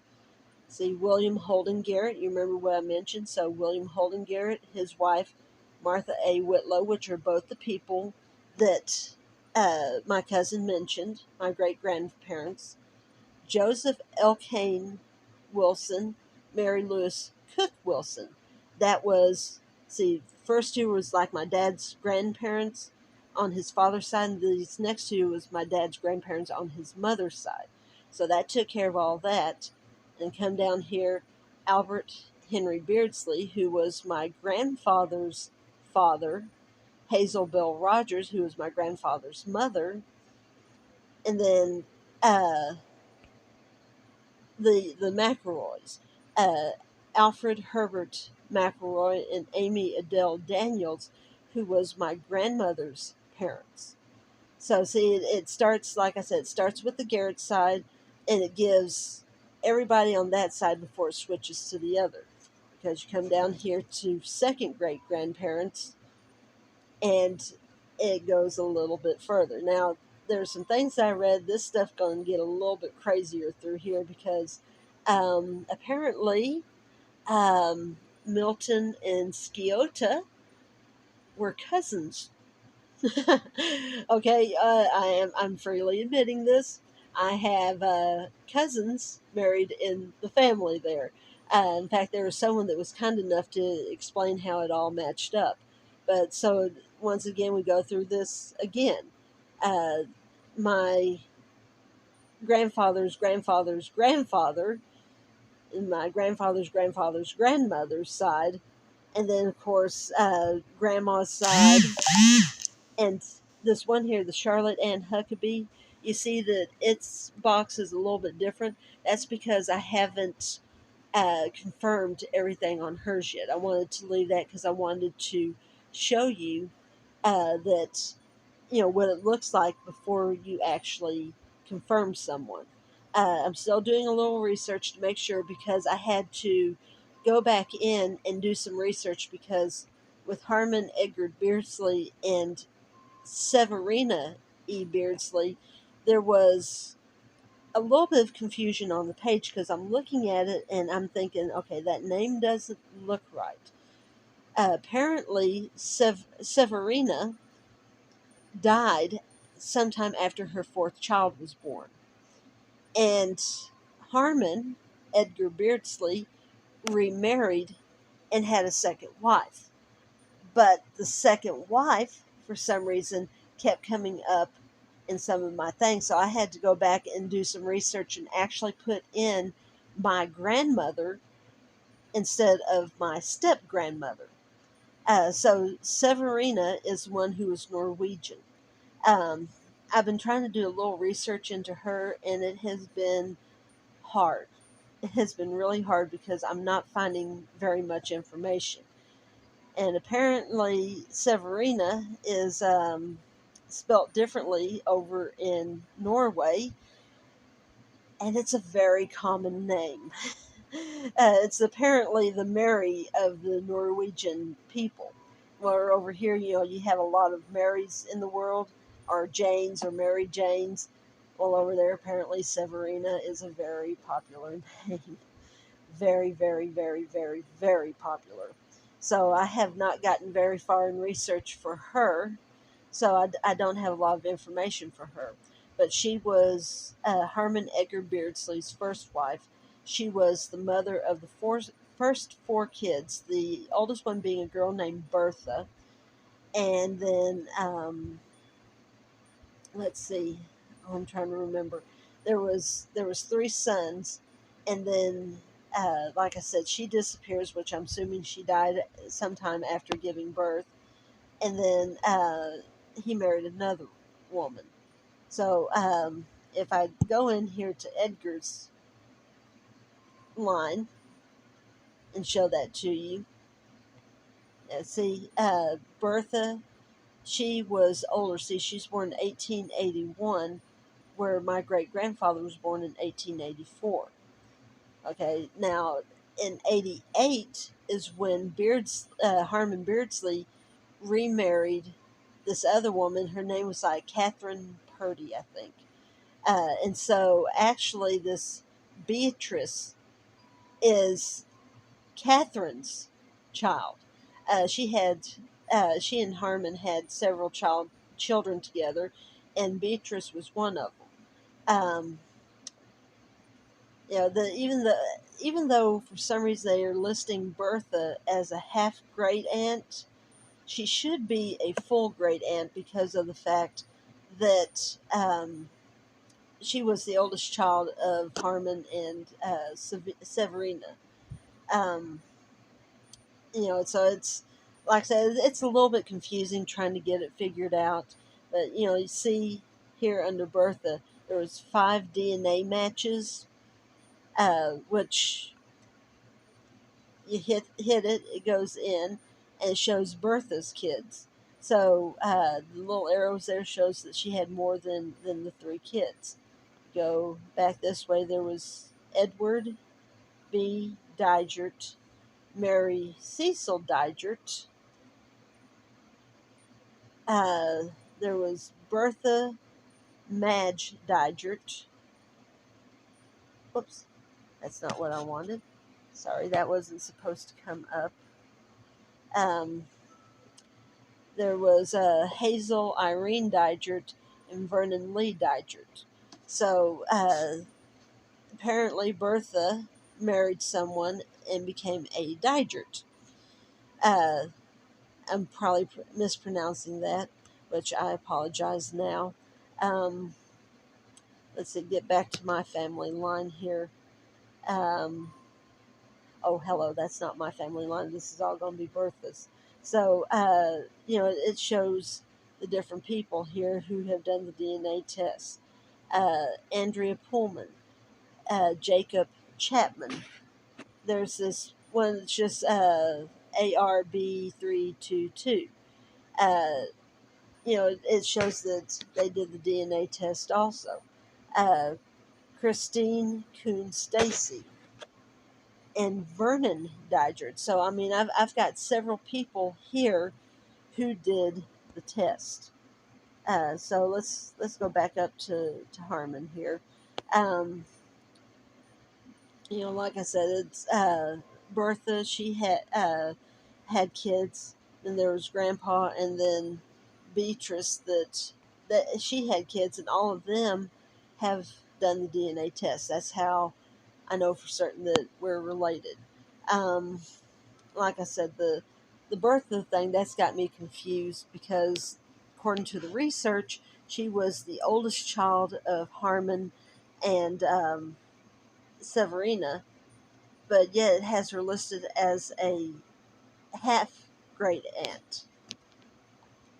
See, William Holden Garrett, you remember what I mentioned? So, William Holden Garrett, his wife, Martha A. Whitlow, which are both the people that my cousin mentioned, my great grandparents. Joseph Elkane Wilson, Mary Louise Cook Wilson. That was, see, first two was like my dad's grandparents on his father's side, and these next two was my dad's grandparents on his mother's side. So that took care of all that. And come down here, Albert Henry Beardsley, who was my grandfather's father, Hazel Bell Rogers, who was my grandfather's mother, and then the McElroys, uh, Alfred Herbert McElroy and Amy Adele Daniels, who was my grandmother's parents. So see, it starts, like I said, it starts with the Garrett side, and it gives everybody on that side before it switches to the other. Because you come down here to second great grandparents, and it goes a little bit further. Now, there's some things I read. This stuff going to get a little bit crazier through here because apparently Milton and Sciota we're cousins. Okay, I'm freely admitting this. I have cousins married in the family there. In fact, there was someone that was kind enough to explain how it all matched up. But so once again, we go through this again. Uh, my grandfather's grandfather's grandfather, and my grandfather's grandfather's grandmother's side, and then of course grandma's side, and this one here, the Charlotte Ann Huckabee, you see that its box is a little bit different. That's because I haven't confirmed everything on hers yet. I wanted to leave that because I wanted to show you that, you know, what it looks like before you actually confirm someone. I'm still doing a little research to make sure, because I had to go back in and do some research, because with Harmon Edgar Beardsley and Severina E. Beardsley, there was a little bit of confusion on the page, because I'm looking at it and I'm thinking, okay, that name doesn't look right. Apparently, Severina died sometime after her fourth child was born. And Harmon Edgar Beardsley remarried and had a second wife. But the second wife, for some reason, kept coming up in some of my things. So I had to go back and do some research and actually put in my grandmother instead of my step grandmother. So Severina is one who is Norwegian. Um, I've been trying to do a little research into her, and it has been hard. It has been really hard because I'm not finding very much information. And apparently, Severina is spelt differently over in Norway, and it's a very common name. It's apparently the Mary of the Norwegian people. Where over here, you know, you have a lot of Marys in the world, or Janes, or Mary Janes. Well, over there, apparently Severina is a very popular name. Very, very, very, very, very popular. So I have not gotten very far in research for her, so I don't have a lot of information for her. But she was Harmon Edgar Beardsley's first wife. She was the mother of the first four kids, the oldest one being a girl named Bertha. And then, let's see, oh, I'm trying to remember. There was three sons, and then, like I said, she disappears, which I'm assuming she died sometime after giving birth. And then he married another woman. So if I go in here to Edgar's line and show that to you, see, Bertha, she was older. See, she's born in 1881, where my great grandfather was born in 1884. Okay, now in 88 is when Harmon Beardsley remarried this other woman. Her name was like Catherine Purdy, I think. And so actually, this Beatrice is Catherine's child. She had she and Harmon had several children together, and Beatrice was one of them. You know, even though for some reason they are listing Bertha as a half great aunt, she should be a full great aunt, because of the fact that she was the oldest child of Harmon and Severina. Um, you know, so it's, like I said, it's a little bit confusing trying to get it figured out. But you know, you see here under Bertha, there was 5 DNA matches, which you hit it, it goes in, and it shows Bertha's kids. So the little arrows there shows that she had more than the three kids. Go back this way, there was Edward B. Digert, Mary Cecil Digert. Uh, there was Bertha Madge Digert. Whoops, that's not what I wanted. Sorry, that wasn't supposed to come up. Um, there was Hazel Irene Digert and Vernon Lee Digert. So apparently Bertha married someone and became a Digert. Uh, I'm probably mispronouncing that, which I apologize now. Um, let's see, get back to my family line here. Um, oh, hello, that's not my family line. This is all going to be Bertha's. So, it shows the different people here who have done the DNA test. Andrea Pullman, Jacob Chapman. There's this one that's just ARB322. Uh, it shows that they did the DNA test also. Uh, Christine Coon Stacy and Vernon Digert. So I mean, I've got several people here who did the test. So let's go back up to Harmon here. Um, like I said, it's Bertha. She had kids. Then there was Grandpa, and then Beatrice. That she had kids, and all of them have done the DNA test. That's how I know for certain that we're related. Um, like I said, the Bertha thing that's got me confused because according to the research, she was the oldest child of Harmon and Severina, but yet it has her listed as a half great aunt.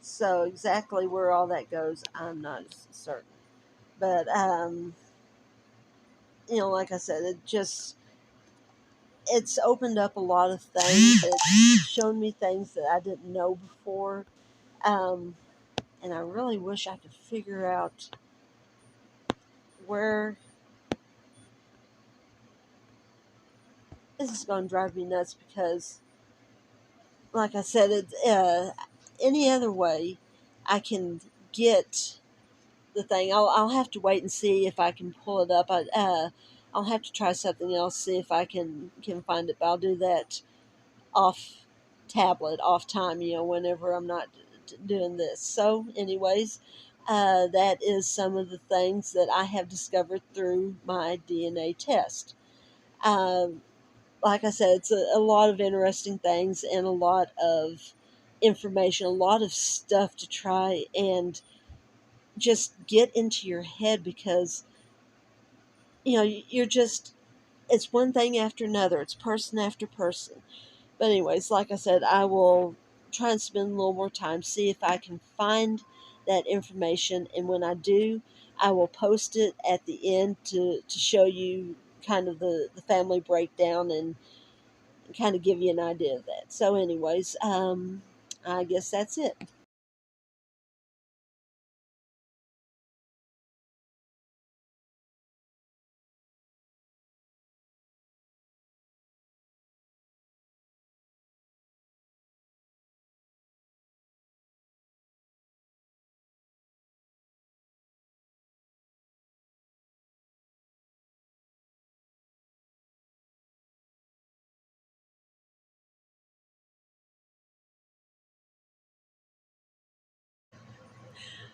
So exactly where all that goes, I'm not certain. But like I said, it's opened up a lot of things. It's shown me things that I didn't know before. Um, and I really wish I could figure out where this is going to drive me nuts because, like I said, any other way I can get the thing. I'll have to wait and see if I can pull it up. I'll have to try something else, see if I can find it. But I'll do that off tablet, off time. Whenever I'm not doing this. So, anyways, that is some of the things that I have discovered through my DNA test. Um, like I said, it's a lot of interesting things and a lot of information, a lot of stuff to try and just get into your head because you're just it's one thing after another, it's person after person. But anyways, like I said, I will try and spend a little more time, see if I can find that information, and when I do, I will post it at the end to show you kind of the family breakdown and kind of give you an idea of that. So anyways, I guess that's it.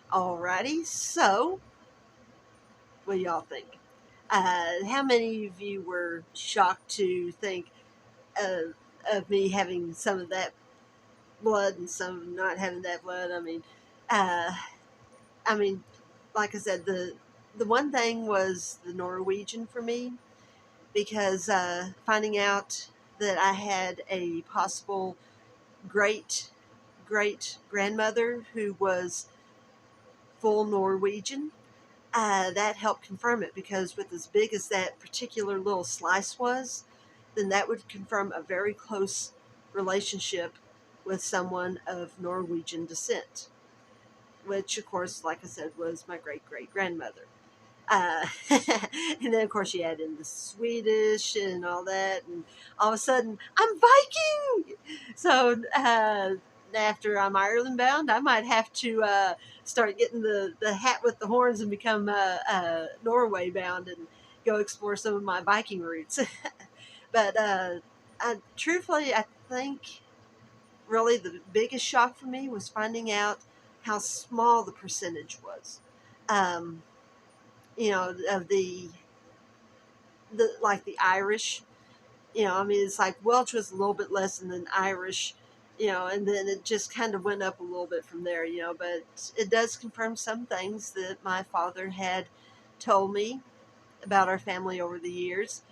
Alrighty, so what do y'all think? How many of you were shocked to think of, of me having some of that blood and some not having that blood? Uh, I mean, like I said, the one thing was the Norwegian for me because finding out that I had a possible great great grandmother who was full Norwegian, that helped confirm it because with as big as that particular little slice was, then that would confirm a very close relationship with someone of Norwegian descent, which, of course, like I said, was my great great grandmother. And then, of course, you add in the Swedish and all that, and all of a sudden, I'm Viking! So, after I'm Ireland bound, I might have to start getting the hat with the horns and become Norway bound and go explore some of my Viking roots. But truthfully, I think really the biggest shock for me was finding out how small the percentage was. Um, of the like the Irish. I mean, it's like Welsh was a little bit less than Irish, and then it just kind of went up a little bit from there, but it does confirm some things that my father had told me about our family over the years.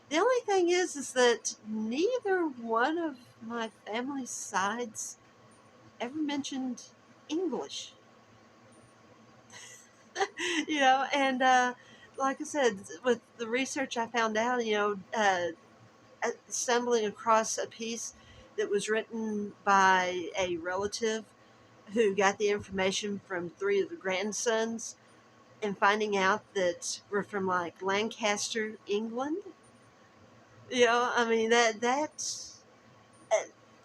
The only thing is that neither one of my family's sides ever mentioned English, and like I said, with the research I found out, stumbling across a piece that was written by a relative who got the information from three of the grandsons and finding out that we're from like Lancaster, England. I mean uh,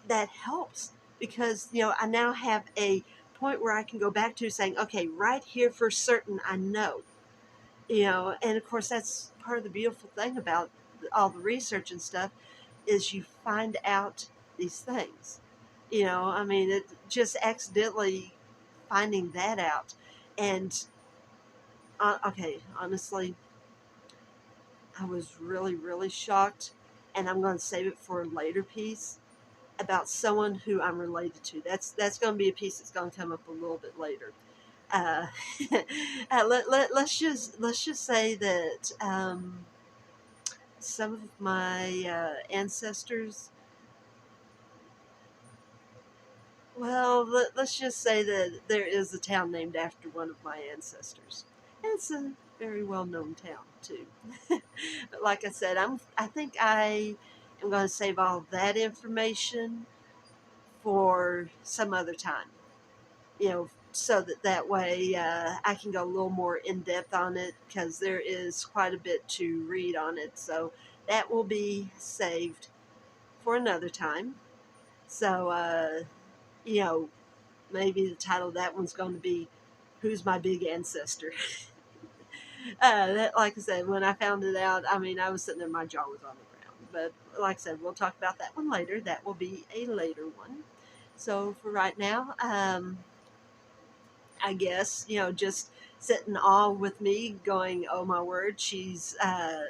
that helps because I now have a point where I can go back to saying, okay, right here for certain I know. And of course that's part of the beautiful thing about all the research and stuff is you find out these things. I mean, it just accidentally finding that out. And okay, honestly, I was really, really shocked. And I'm going to save it for a later piece about someone who I'm related to. That's going to be a piece that's going to come up a little bit later. Uh, let's just say that some of my ancestors. Well, let's just say that there is a town named after one of my ancestors. And it's a very well-known town too. But like I said, I think I am going to save all that information for some other time. So that way I can go a little more in depth on it because there is quite a bit to read on it. So that will be saved for another time. So you know, maybe the title of that one's going to be "Who's My Big Ancestor." Like I said, when I found it out, I mean, I was sitting there, my jaw was on the ground. But like I said, we'll talk about that one later. That will be a later one. So for right now, I guess just sit in awe with me, going, "Oh my word, she's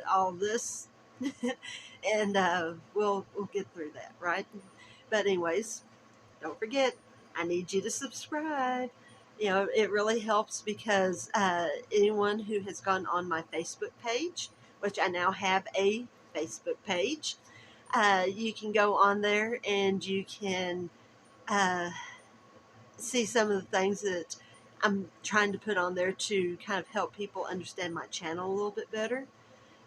all this," and we'll get through that, right? But anyways, don't forget, I need you to subscribe. It really helps because anyone who has gone on my Facebook page, which I now have a Facebook page, you can go on there and you can uh, see some of the things that I'm trying to put on there to kind of help people understand my channel a little bit better.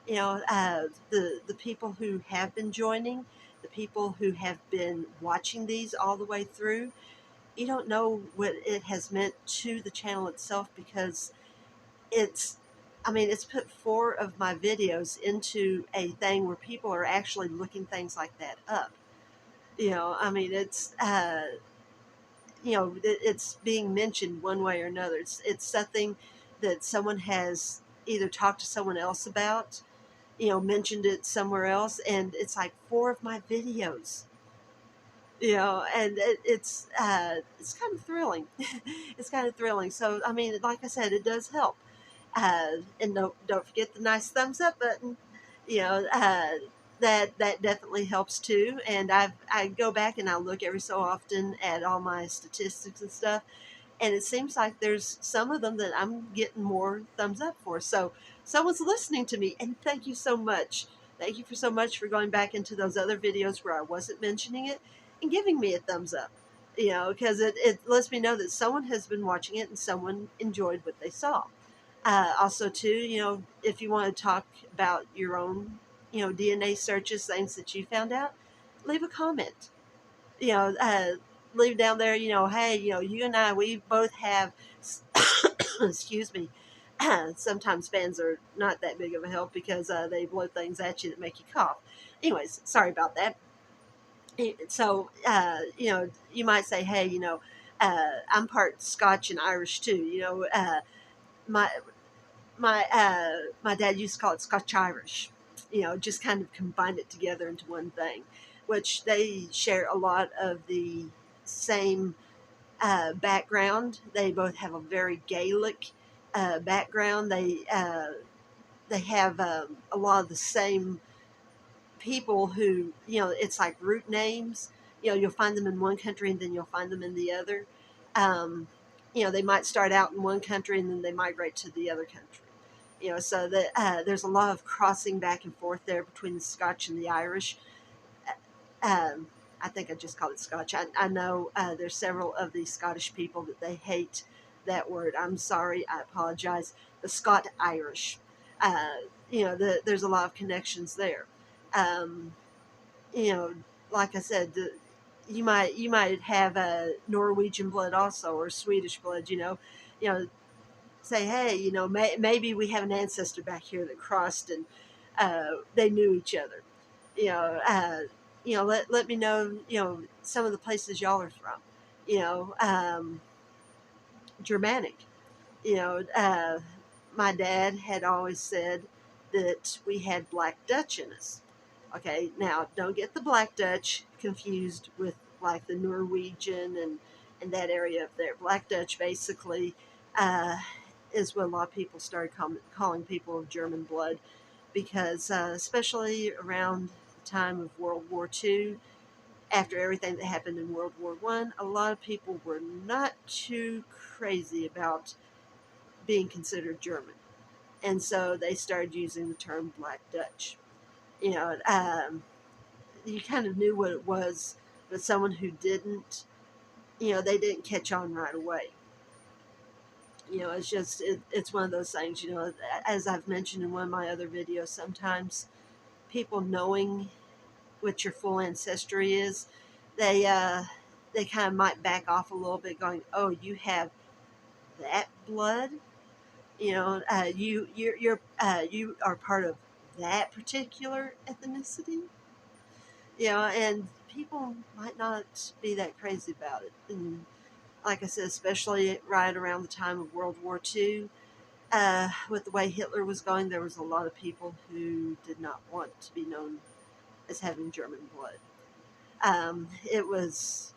The people who have been joining, the people who have been watching these all the way through, you don't know what it has meant to the channel itself because it's I mean, it's put 4 of my videos into a thing where people are actually looking things like that up. I mean, it's being mentioned one way or another. It's something that someone has either talked to someone else about, mentioned it somewhere else, and it's like 4 of my videos. And it's kind of thrilling. It's kind of thrilling. So I mean, like I said, it does help. And don't forget the nice thumbs up button. You know, uh, that definitely helps too. And I go back and I look every so often at all my statistics and stuff, and it seems like there's some of them that I'm getting more thumbs up for. So someone's listening to me, and thank you so much. Thank you for so much for going back into those other videos where I wasn't mentioning it and giving me a thumbs up. Because it lets me know that someone has been watching it and someone enjoyed what they saw. Also, too, if you want to talk about your own, DNA searches, things that you found out, leave a comment. You know, uh, leave down there, hey, you and I, we both have, excuse me, sometimes fans are not that big of a help because they blow things at you that make you cough. Anyways, sorry about that. So, you might say, hey, I'm part Scotch and Irish too. My my dad used to call it Scotch Irish. Just kind of combined it together into one thing. which they share a lot of the same background. They both have a very Gaelic background. They have a lot of the same people who, it's like root names. You'll find them in one country and then you'll find them in the other. Um, they might start out in one country and then they migrate to the other country. So that there's a lot of crossing back and forth there between the Scotch and the Irish. Um, I think I just called it Scotch. I know there's several of the Scottish people that they hate that word. I'm sorry. I apologize. The Scot Irish. Uh, there's a lot of connections there. Um, you know, like I said, you might have a Norwegian blood also or Swedish blood. You know, say, hey, maybe we have an ancestor back here that crossed and they knew each other. You know, uh, let me know, some of the places y'all are from. You know, Germanic. You know, my dad had always said that we had Black Dutch in us. Okay, now don't get the Black Dutch confused with like the Norwegian and that area up there. Black Dutch basically uh, is what a lot of people started calling people of German blood because, especially around the time of World War II, after everything that happened in World War One, a lot of people were not too crazy about being considered German, and so they started using the term Black Dutch. You know, you kind of knew what it was, but someone who didn't, they didn't catch on right away. It's just it's one of those things. As I've mentioned in one of my other videos, sometimes people knowing what your full ancestry is, they they kind of might back off a little bit, going, "Oh, you have that blood." You are part of that particular ethnicity. And people might not be that crazy about it. And like I said, especially right around the time of World War II, with the way Hitler was going, there was a lot of people who did not want to be known as having German blood. It was,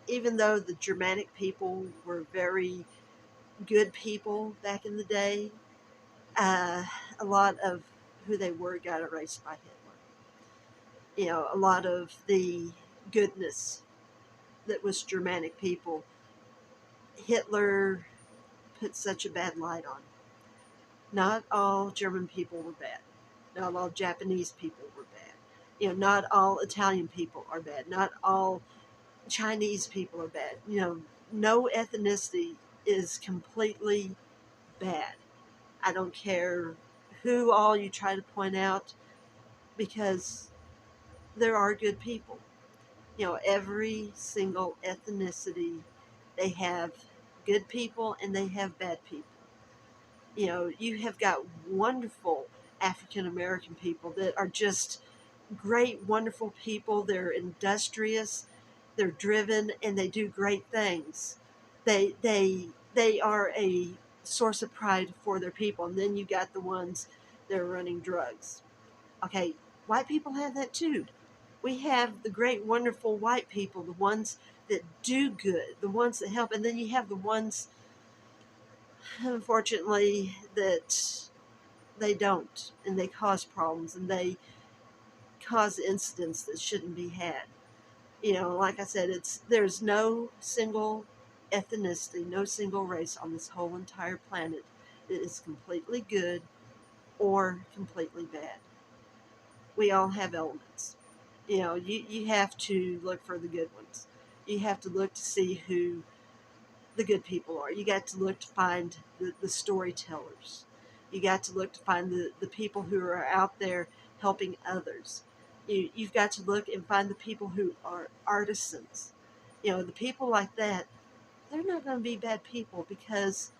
even though the Germanic people were very good people back in the day, uh, a lot of who they were got erased by Hitler. A lot of the goodness that was Germanic people, Hitler put such a bad light on. Not all German people were bad. Not all Japanese people were bad. Not all Italian people are bad. Not all Chinese people are bad. No ethnicity is completely bad. I don't care who all you try to point out, because there are good people. Every single ethnicity, they have good people and they have bad people. You have got wonderful African American people that are just great, wonderful people. They're industrious, they're driven, and they do great things. They are a source of pride for their people. And then you got the ones that are running drugs. Okay, white people have that too. We have the great, wonderful white people, the ones that do good, the ones that help, and then you have the ones, unfortunately, that they don't, and they cause problems, and they cause incidents that shouldn't be had. Like I said, there's no single ethnicity, no single race on this whole entire planet that is completely good or completely bad. We all have elements. You have to look for the good ones. You have to look to see who the good people are. You got to look to find the storytellers. You got to look to find the people who are out there helping others. You've got to look and find the people who are artisans. The people like that, they're not going to be bad people, because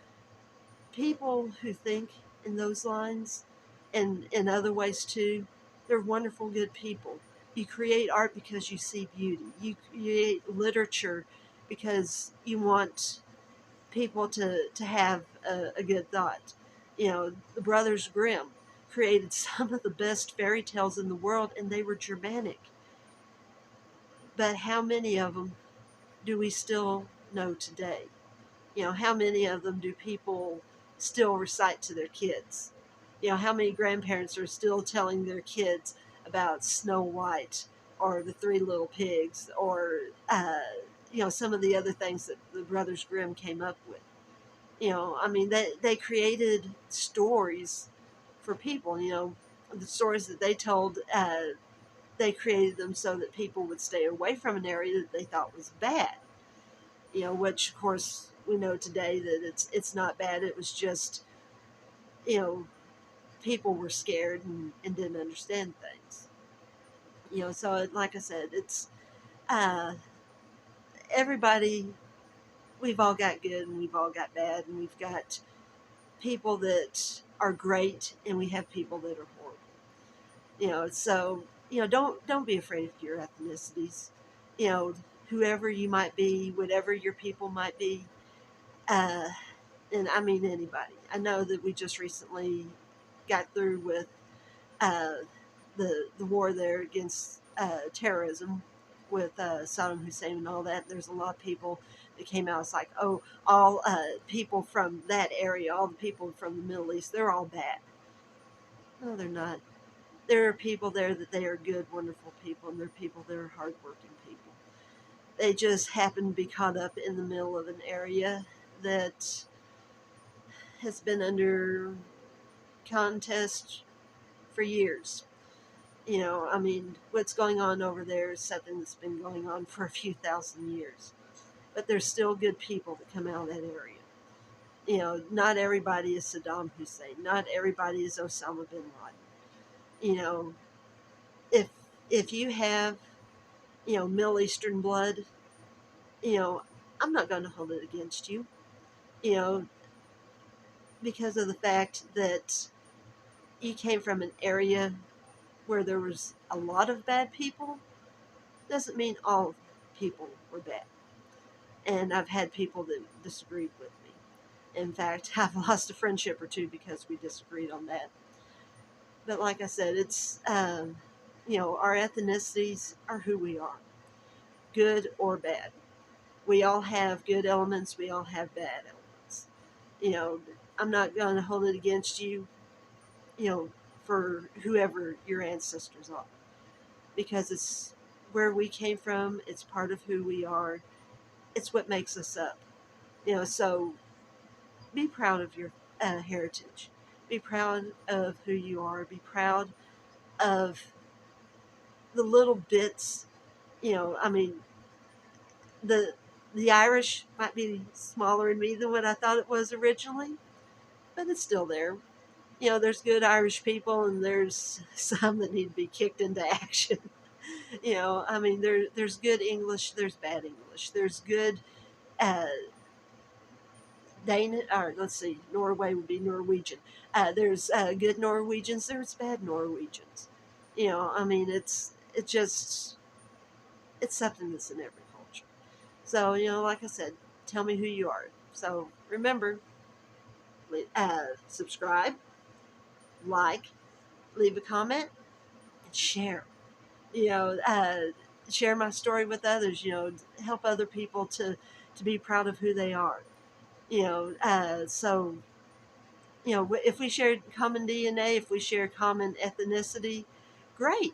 people who think in those lines and in other ways too, they're wonderful, good people. You create art because you see beauty. You create literature because you want people to have a good thought. The Brothers Grimm created some of the best fairy tales in the world, and they were Germanic. But how many of them do we still know today? How many of them do people still recite to their kids? How many grandparents are still telling their kids about Snow White or the Three Little Pigs or, some of the other things that the Brothers Grimm came up with? I mean, they created stories for people, the stories that they told, they created them so that people would stay away from an area that they thought was bad. Which of course we know today that it's not bad. It was just, you know, people were scared and didn't understand things. So like I said, it's uh, everybody. We've all got good and we've all got bad, and we've got people that are great and we have people that are horrible. So don't be afraid of your ethnicities. You know, whoever you might be, whatever your people might be. Uh, and I mean anybody. I know that we just recently got through with uh, the war there against terrorism with Saddam Hussein and all that. There's a lot of people that came out. It's like, oh, all people from that area, all the people from the Middle East, they're all bad. No, they're not. There are people there that they are good, wonderful people, and there are people that are hardworking people. They just happen to be caught up in the middle of an area that has been under contest for years. I mean, what's going on over there is something that's been going on for a few thousand years. But there's still good people that come out of that area. Not everybody is Saddam Hussein. Not everybody is Osama bin Laden. You know, if if you have, Middle Eastern blood, you know, I'm not going to hold it against you. You know, because of the fact that you came from an area where there was a lot of bad people doesn't mean all people were bad. And I've had people that disagreed with me. In fact, I've lost a friendship or two because we disagreed on that. But like I said, it's, our ethnicities are who we are, good or bad. We all have good elements, we all have bad elements. You know, I'm not going to hold it against you, you know, for whoever your ancestors are, because it's where we came from, it's part of who we are, it's what makes us up. So be proud of your heritage. Be proud of who you are. Be proud of the little bits. I mean, the the Irish might be smaller in me than what I thought it was originally, but it's still there. There's good Irish people, and there's some that need to be kicked into action. I mean, there's good English, there's bad English, there's good uh, Danish, or let's see, Norway would be Norwegian. There's good Norwegians. There's bad Norwegians. I mean, it's something that's in every culture. So like I said, tell me who you are. So remember, subscribe, like, leave a comment, and share. You know, uh, Share my story with others. Help other people to be proud of who they are. So if we share common DNA, if we share common ethnicity, great.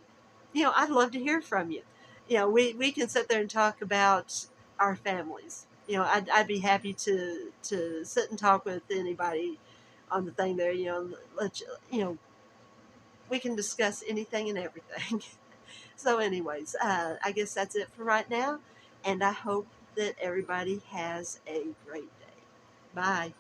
I'd love to hear from you. We can sit there and talk about our families. I'd be happy to sit and talk with anybody on the thing there. We can discuss anything and everything. So, anyways, I guess that's it for right now, and I hope that everybody has a great day. Bye.